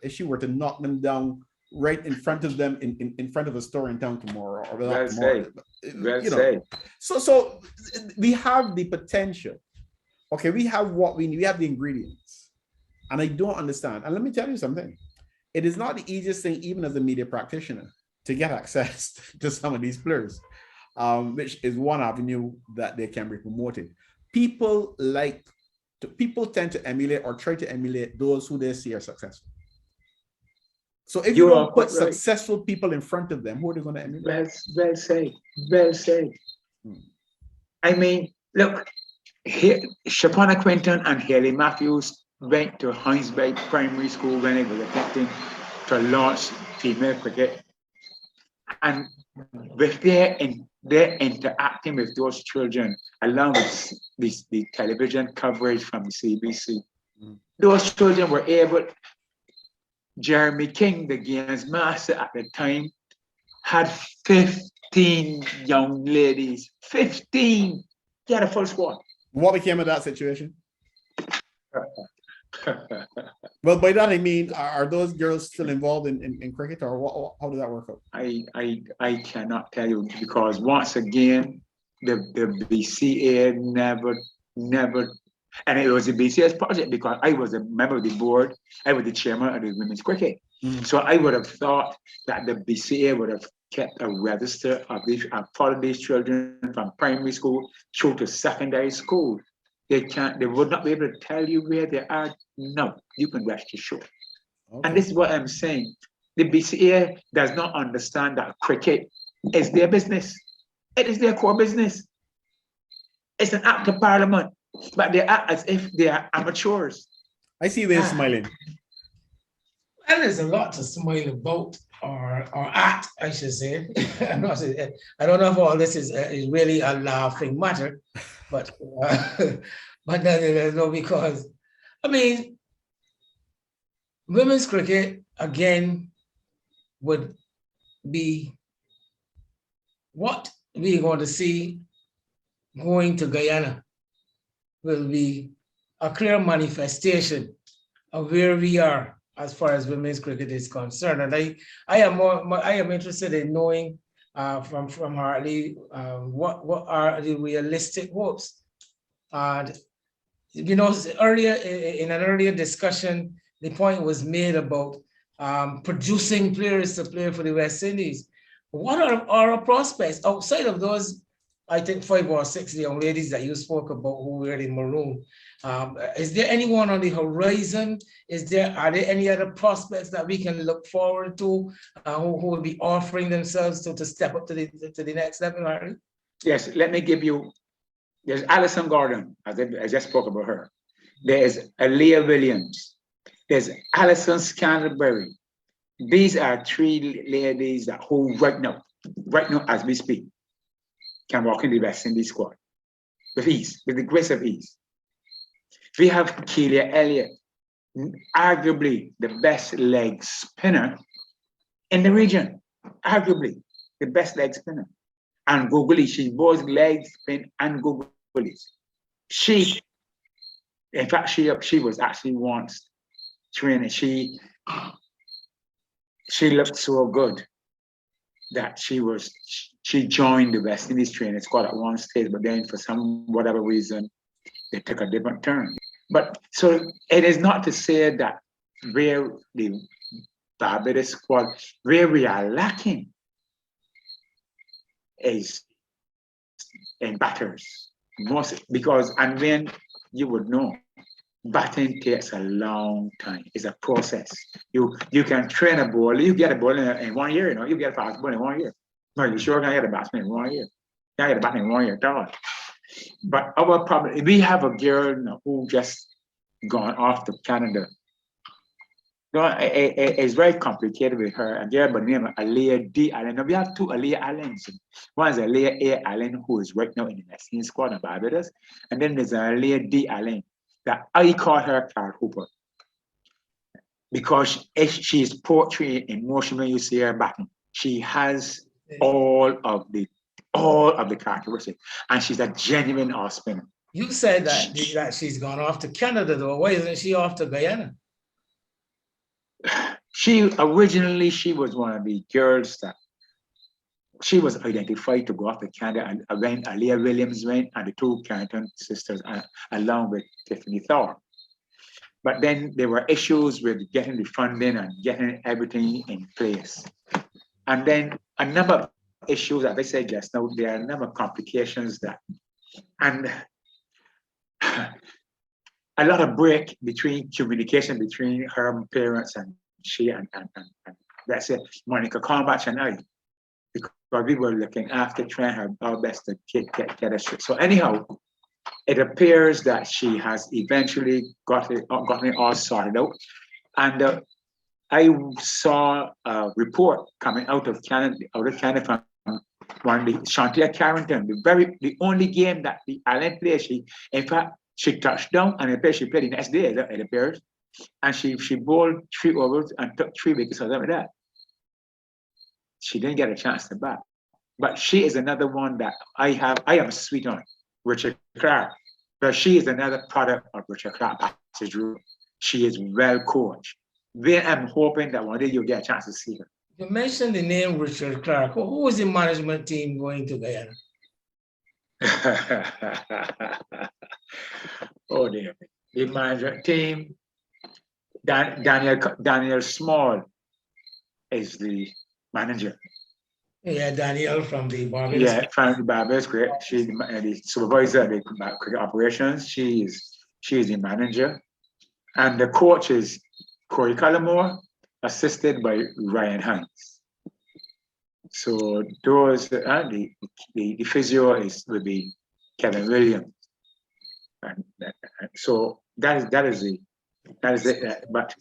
S1: if she were to knock them down right in front of them in front of a store in town tomorrow or
S4: well
S1: tomorrow?
S4: Say.
S1: So we have the potential. Okay, we have what we need. We have the ingredients. And I don't understand. And let me tell you something. It is not the easiest thing, even as a media practitioner, to get access to some of these players, which is one avenue that they can be promoted. People tend to emulate or try to emulate those who they see are successful. So if you don't put successful people in front of them, who are they going to emulate?
S4: Well said. I mean, look, here, Shapana Quinton and Haley Matthews went to Hinesburg Primary School when they were attempting to launch female cricket. And with their interacting with those children, along with the television coverage from the CBC, those children were able. Jeremy King, the games master at the time, had 15 young ladies. 15! He had a full squad.
S1: What became of that situation? Well, by that I mean, are those girls still involved in cricket, or how did that work out?
S4: I cannot tell you, because once again, the BCA never, and it was a BCA's project because I was a member of the board. I was the chairman of the women's cricket. So I would have thought that the BCA would have kept a register of these and followed these children from primary school through to secondary school. They would not be able to tell you where they are. No, you can rest assured. Okay. And this is what I'm saying. The BCA does not understand that cricket is their business. It is their core business. It's an act of parliament, but they act as if they are amateurs.
S1: I see they're smiling.
S2: Well, there's a lot to smile about, or at, I should say. I don't know if all this is really a laughing matter, but no, because I mean, women's cricket again would be what we're going to see going to Guyana will be a clear manifestation of where we are as far as women's cricket is concerned. And I am interested in knowing from Hartley what are the realistic hopes. Earlier in an earlier discussion, the point was made about producing players to play for the West Indies. What are our prospects outside of those? I think 5 or 6 young ladies that you spoke about who wear the maroon. Is there anyone on the horizon? Are there any other prospects that we can look forward to who will be offering themselves to step up to the next level, Hartley?
S4: Yes, let me give you. There's Alison Gordon, I just spoke about her. There's Aaliyah Williams. There's Alison Scantlebury. These are 3 ladies who right now as we speak, can walk in the West Indies squad. with ease, with the grace of ease. We have Keelia Elliott, arguably the best leg spinner in the region, arguably the best leg spinner. And googly, she both leg spin and googly. She, in fact, she was actually once training. She looked so good that she joined the West Indies training squad at one stage, but then for some whatever reason, they took a different turn. But so it is not to say that where the Barbados squad, where we are lacking is in batters. And then you would know, batting takes a long time. It's a process. You can train a bowler, you get a bowler in 1 year, you get a fast bowler in 1 year. No, you sure can get a batsman in 1 year. You can't get a batsman in 1 year at all. But our problem, we have a girl who just gone off to Canada. It's very complicated with her. A girl by the name of Aliyah D. Allen. Now, we have two Aliyah Allens. One is Aliyah A. Allen, who is right now in the national squad of Barbados. And then there's Aliyah D. Allen, that I call her Clark Hooper. Because she's poetry in motion when you see her batting. She has all of the characteristics. And she's a genuine off spinner.
S2: You said that she's gone off to Canada, though. Why isn't she off to Guyana?
S4: She was one of the girls that she was identified to go off to Canada, and when Aliyah Williams went, and the two Carrington sisters, along with Tiffany Thorpe. But then there were issues with getting the funding and getting everything in place. And then a number of issues, as I said just now, there are a number of complications and a lot of break between communication between her parents and she and that's it, Monica Combach and I, because we were looking after trying our best to get us straight. So anyhow, it appears that she has eventually gotten it all sorted out. And I saw a report coming out of Canada from one of the Chantia Carrington, the only game that the Allen played. In fact, she touched down and she played the next day, it appears. And she bowled 3 overs and took 3 wickets out of that. She didn't get a chance to bat. But she is another one that I am sweet on, Richard Clark. But she is another product of Richard Clark passage rule. She is well coached. I'm hoping that one day you'll get a chance to see her.
S2: You mentioned the name Richard Clark. Who was the management team going to Guyana?
S4: Oh dear. The management team, Daniel Small is the manager.
S2: Yeah, Daniel from the Barbados.
S4: Yeah, from the Barbados. She's the supervisor of the cricket operations. She is the manager. And the coach is Corey Cullimore, assisted by Ryan Hines. So those, the physio will be Kevin Williams. And so that is it. But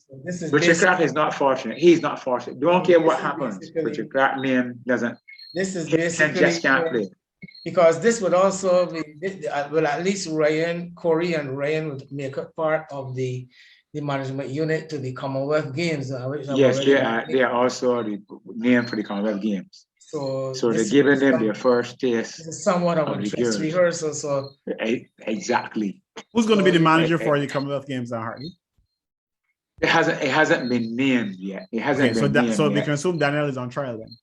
S4: Richard Clark is not fortunate. He's not fortunate. Don't care what happens. Richard Clark name doesn't.
S2: This is basically
S4: just can't play.
S2: Because this would also be, well, at least Corey and Ryan would make a part of the management unit to the Commonwealth Games.
S4: Yes, they are also the name for the Commonwealth Games. So they're giving them their first taste.
S2: This is somewhat of a dress rehearsal. So
S4: exactly.
S1: Who's going to be the manager for the Commonwealth Games now, Hartley?
S4: It hasn't been named yet. It hasn't been named
S1: so
S4: yet.
S1: we can assume Danielle is on trial then.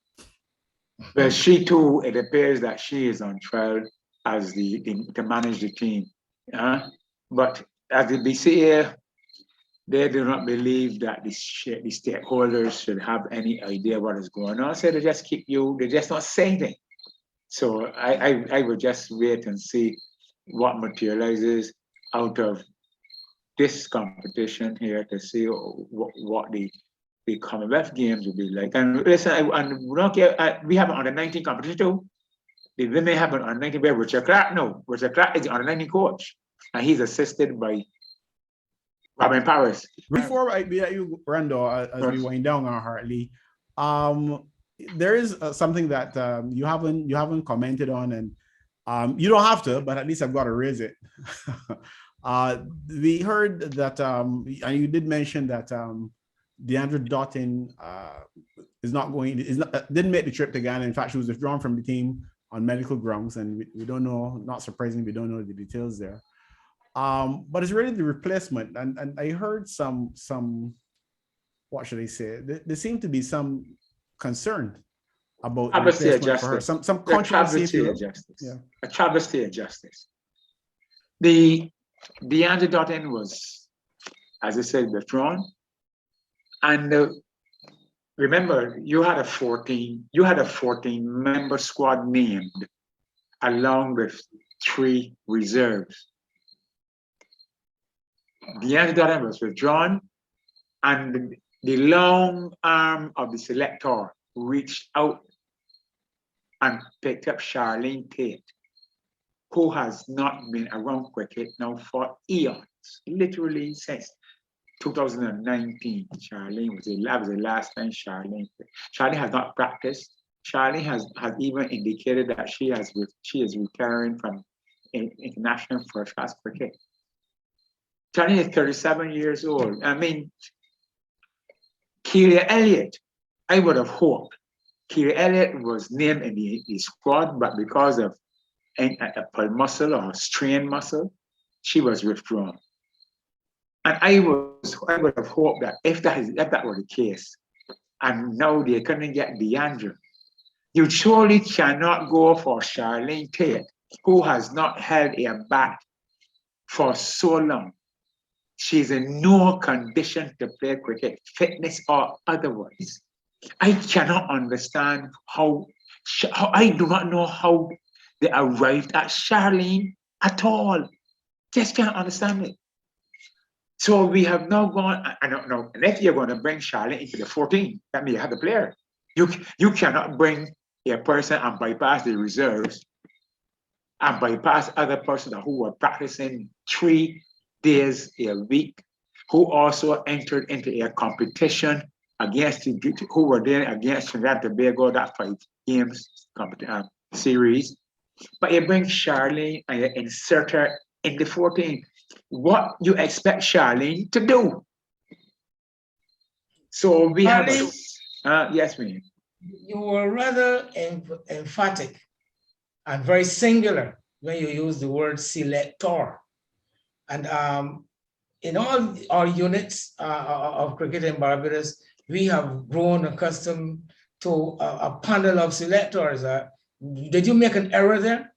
S4: But she too, it appears that she is on trial as to manage the team. But as the BCA, they do not believe that the stakeholders should have any idea what is going on. So they just they just not say anything. So I will just wait and see what materializes out of this competition here to see what the Commonwealth Games will be like. And listen, we don't care, we have an under-19 competition too. The women have an under-19 where Richard Clark is the under-19 coach, and he's assisted by Robin Paris.
S1: Before I be at you, Randall, as we wind down on Hartley, there is something that you haven't commented on, and You don't have to, but at least I've got to raise it. We heard that, and you did mention that Deandra Doughton didn't make the trip to Ghana. In fact, she was withdrawn from the team on medical grounds, and we don't know, not surprisingly, we don't know the details there. But it's really the replacement. And I heard some, what should I say? There seemed to be some concern about the replacement for her. Some controversy.
S4: A travesty of justice. The Deandra Doughton was, as I said, withdrawn. And remember, you had a 14-member squad named, along with 3 reserves. Deandra Doughton was withdrawn, and the long arm of the selector reached out and picked up Charlene Tate, who has not been around cricket now for eons, literally since 2019. Charlene was the last time Charlene has not practiced. Charlene has even indicated that she is retiring from international first-class cricket. Charlene is 37 years old. I mean, Keely Elliott, I would have hoped. Keely Elliott was named in the squad, but because of a pull muscle or strained muscle, she was withdrawn. And I would have hoped that if that were the case, and now they couldn't get Deandra, you surely cannot go for Charlene Tate, who has not held a bat for so long. She's in no condition to play cricket, fitness or otherwise. I cannot understand how I do not know how they arrived at Charlene at all. Just can't understand it. So we have now gone, I don't know, and if you're going to bring Charlene into the 14, that means you have the player. You cannot bring a person and bypass the reserves and bypass other persons who were practicing 3 days a week, who also entered into a competition against who were there against Trinidad and Tobago, that 5 games series. But you bring Charlene and you insert her in the 14. What you expect Charlene to do? So we
S2: Hartley,
S4: have yes, ma'am.
S2: You were rather emphatic and very singular when you use the word selector. And in all our units of cricket in Barbados, we have grown accustomed to a panel of selectors. Did you make an error there?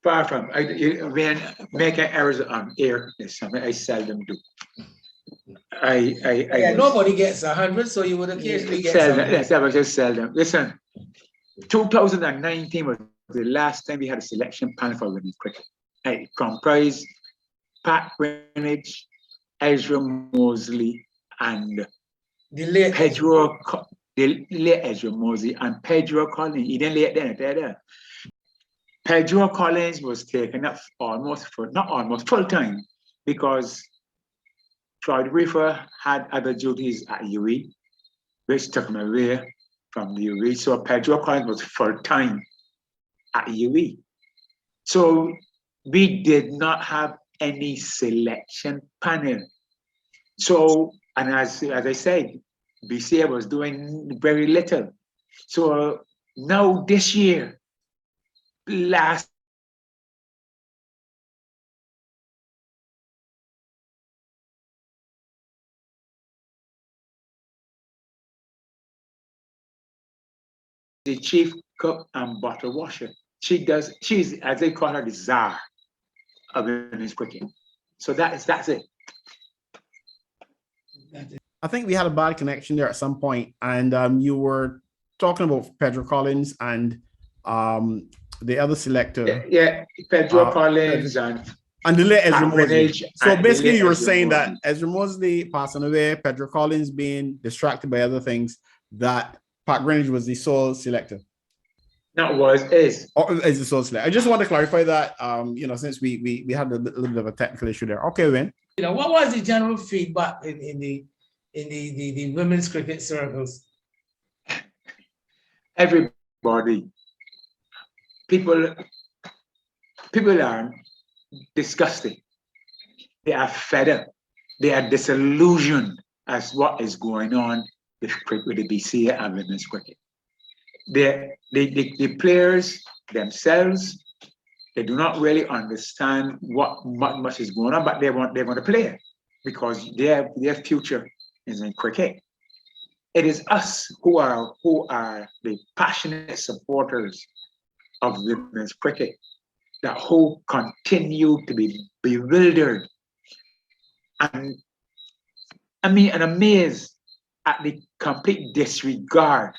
S4: Far from. When making errors on air is something I seldom do.
S2: Nobody gets 100, so you would occasionally get
S4: seldom. Yes, I was just seldom. Listen, 2019 was the last time we had a selection panel for women's cricket. It comprised Pat Greenwich, Ezra Mosley, and
S2: the late
S4: Ezra Mosley and Pedro Collins. He didn't lay it there. Pedro Collins was taken up full time, because Troy Reefer had other duties at UE, which took him away from the UE. So Pedro Collins was full time at UE. So we did not have any selection panel. So, and as I said, BCA was doing very little. So now this year, last the chief cook and bottle washer. She's, as they call her, the czar of women's cricket. So that's it.
S1: I think we had a bad connection there at some point, and you were talking about Pedro Collins and the other selector.
S4: Yeah, Pedro Collins and
S1: the late Ezra Mosley. So basically, you were saying
S4: Mosley.
S1: that Ezra Mosley passing away, Pedro Collins being distracted by other things, that Pat Greenwich was the sole selector.
S4: Is
S1: the sole selector. I just want to clarify that, since we had a little bit of a technical issue there. Okay, Wayne.
S2: What was the general feedback in the women's cricket circles?
S4: Everybody, people People are disgusted. They are fed up. They are disillusioned as what is going on with the BCA and women's cricket. The players themselves, they do not really understand what much is going on, but they want to play because their future is in cricket. It is us who are the passionate supporters of women's cricket that who continue to be bewildered and amazed at the complete disregard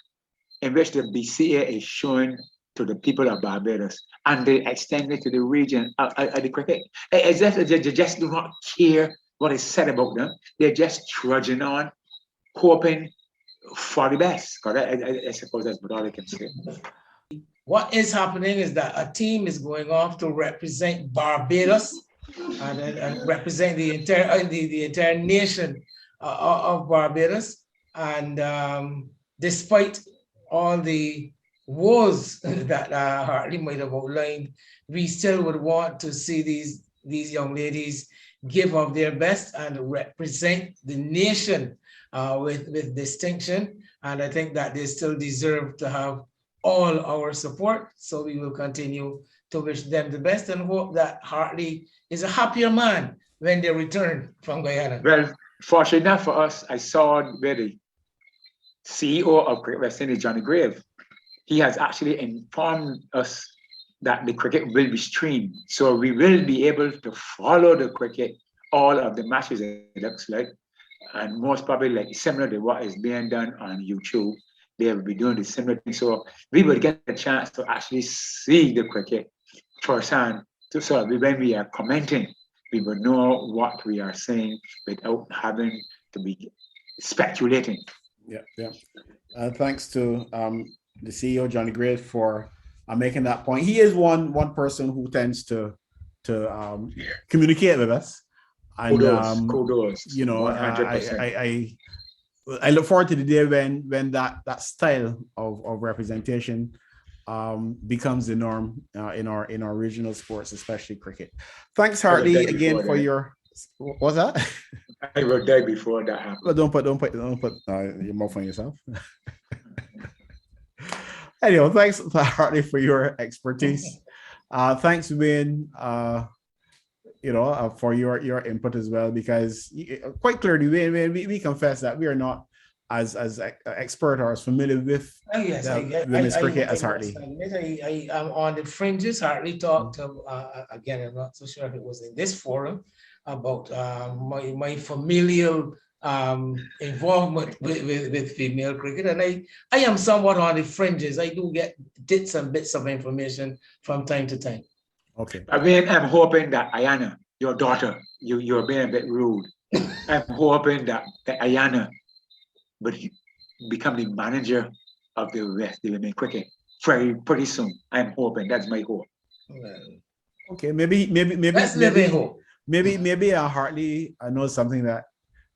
S4: in which the BCA is showing to the people of Barbados, and they extend it to the region of the cricket. As if they just do not care what is said about them. They're just trudging on, hoping for the best. Because I suppose that's what all I can say.
S2: What is happening is that a team is going off to represent Barbados and represent the entire nation of Barbados. And despite all the woes that Hartley might have outlined, we still would want to see these young ladies give of their best and represent the nation with distinction. And I think that they still deserve to have all our support. So we will continue to wish them the best and hope that Hartley is a happier man when they return from Guyana.
S4: Well, fortunately enough for us, I saw where the CEO of Cricket West Indies, Johnny Grave, he has actually informed us that the cricket will be streamed. So we will be able to follow the cricket, all of the matches, it looks like, and most probably like similar to what is being done on YouTube. They will be doing the similar thing. So we will get a chance to actually see the cricket firsthand. So when we are commenting, we will know what we are saying without having to be speculating.
S1: Yeah. Thanks to the CEO, Johnny Grave, for making that point. He is one person who tends to communicate with us. And
S4: kudos.
S1: You know, I look forward to the day when that style of representation becomes the norm in our regional sports, especially cricket. Thanks, Hartley, again for your. What's that?
S4: I will die before that happens.
S1: But don't put your mouth on yourself. Anyway, thanks, Hartley, for your expertise. Thanks, Wayne, for your input as well, because quite clearly, Wayne, we confess that we are not as expert or as familiar with women's cricket as Hartley.
S2: I am on the fringes. Hartley talked, again, I'm not so sure if it was in this forum, about my familial involvement with female cricket, and I am somewhat on the fringes. I do get bits and bits of information from time to time.
S1: Okay.
S4: I mean, I'm hoping that Ayana, your daughter, you're being a bit rude. I'm hoping that Ayana would become the manager of the women cricket pretty soon. I'm hoping. That's my hope.
S1: Okay, maybe
S2: Let's live in hope.
S1: Maybe Hartley knows something that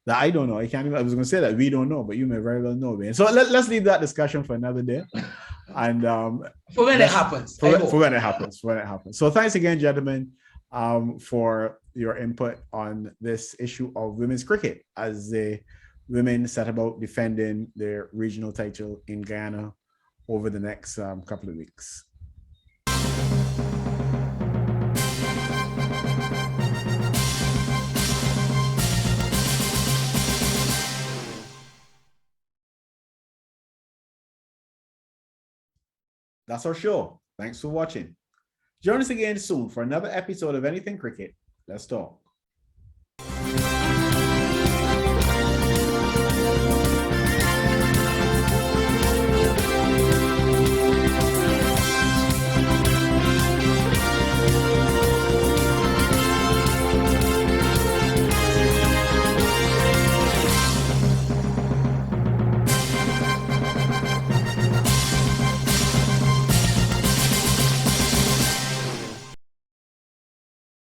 S1: I don't know. I was going to say that we don't know, but you may very well know, man. So let's leave that discussion for another day. And
S2: for when it happens.
S1: For when it happens. So thanks again, gentlemen, for your input on this issue of women's cricket as the women set about defending their regional title in Guyana over the next couple of weeks. That's our show. Thanks for watching. Join us again soon for another episode of Anything Cricket. Let's talk.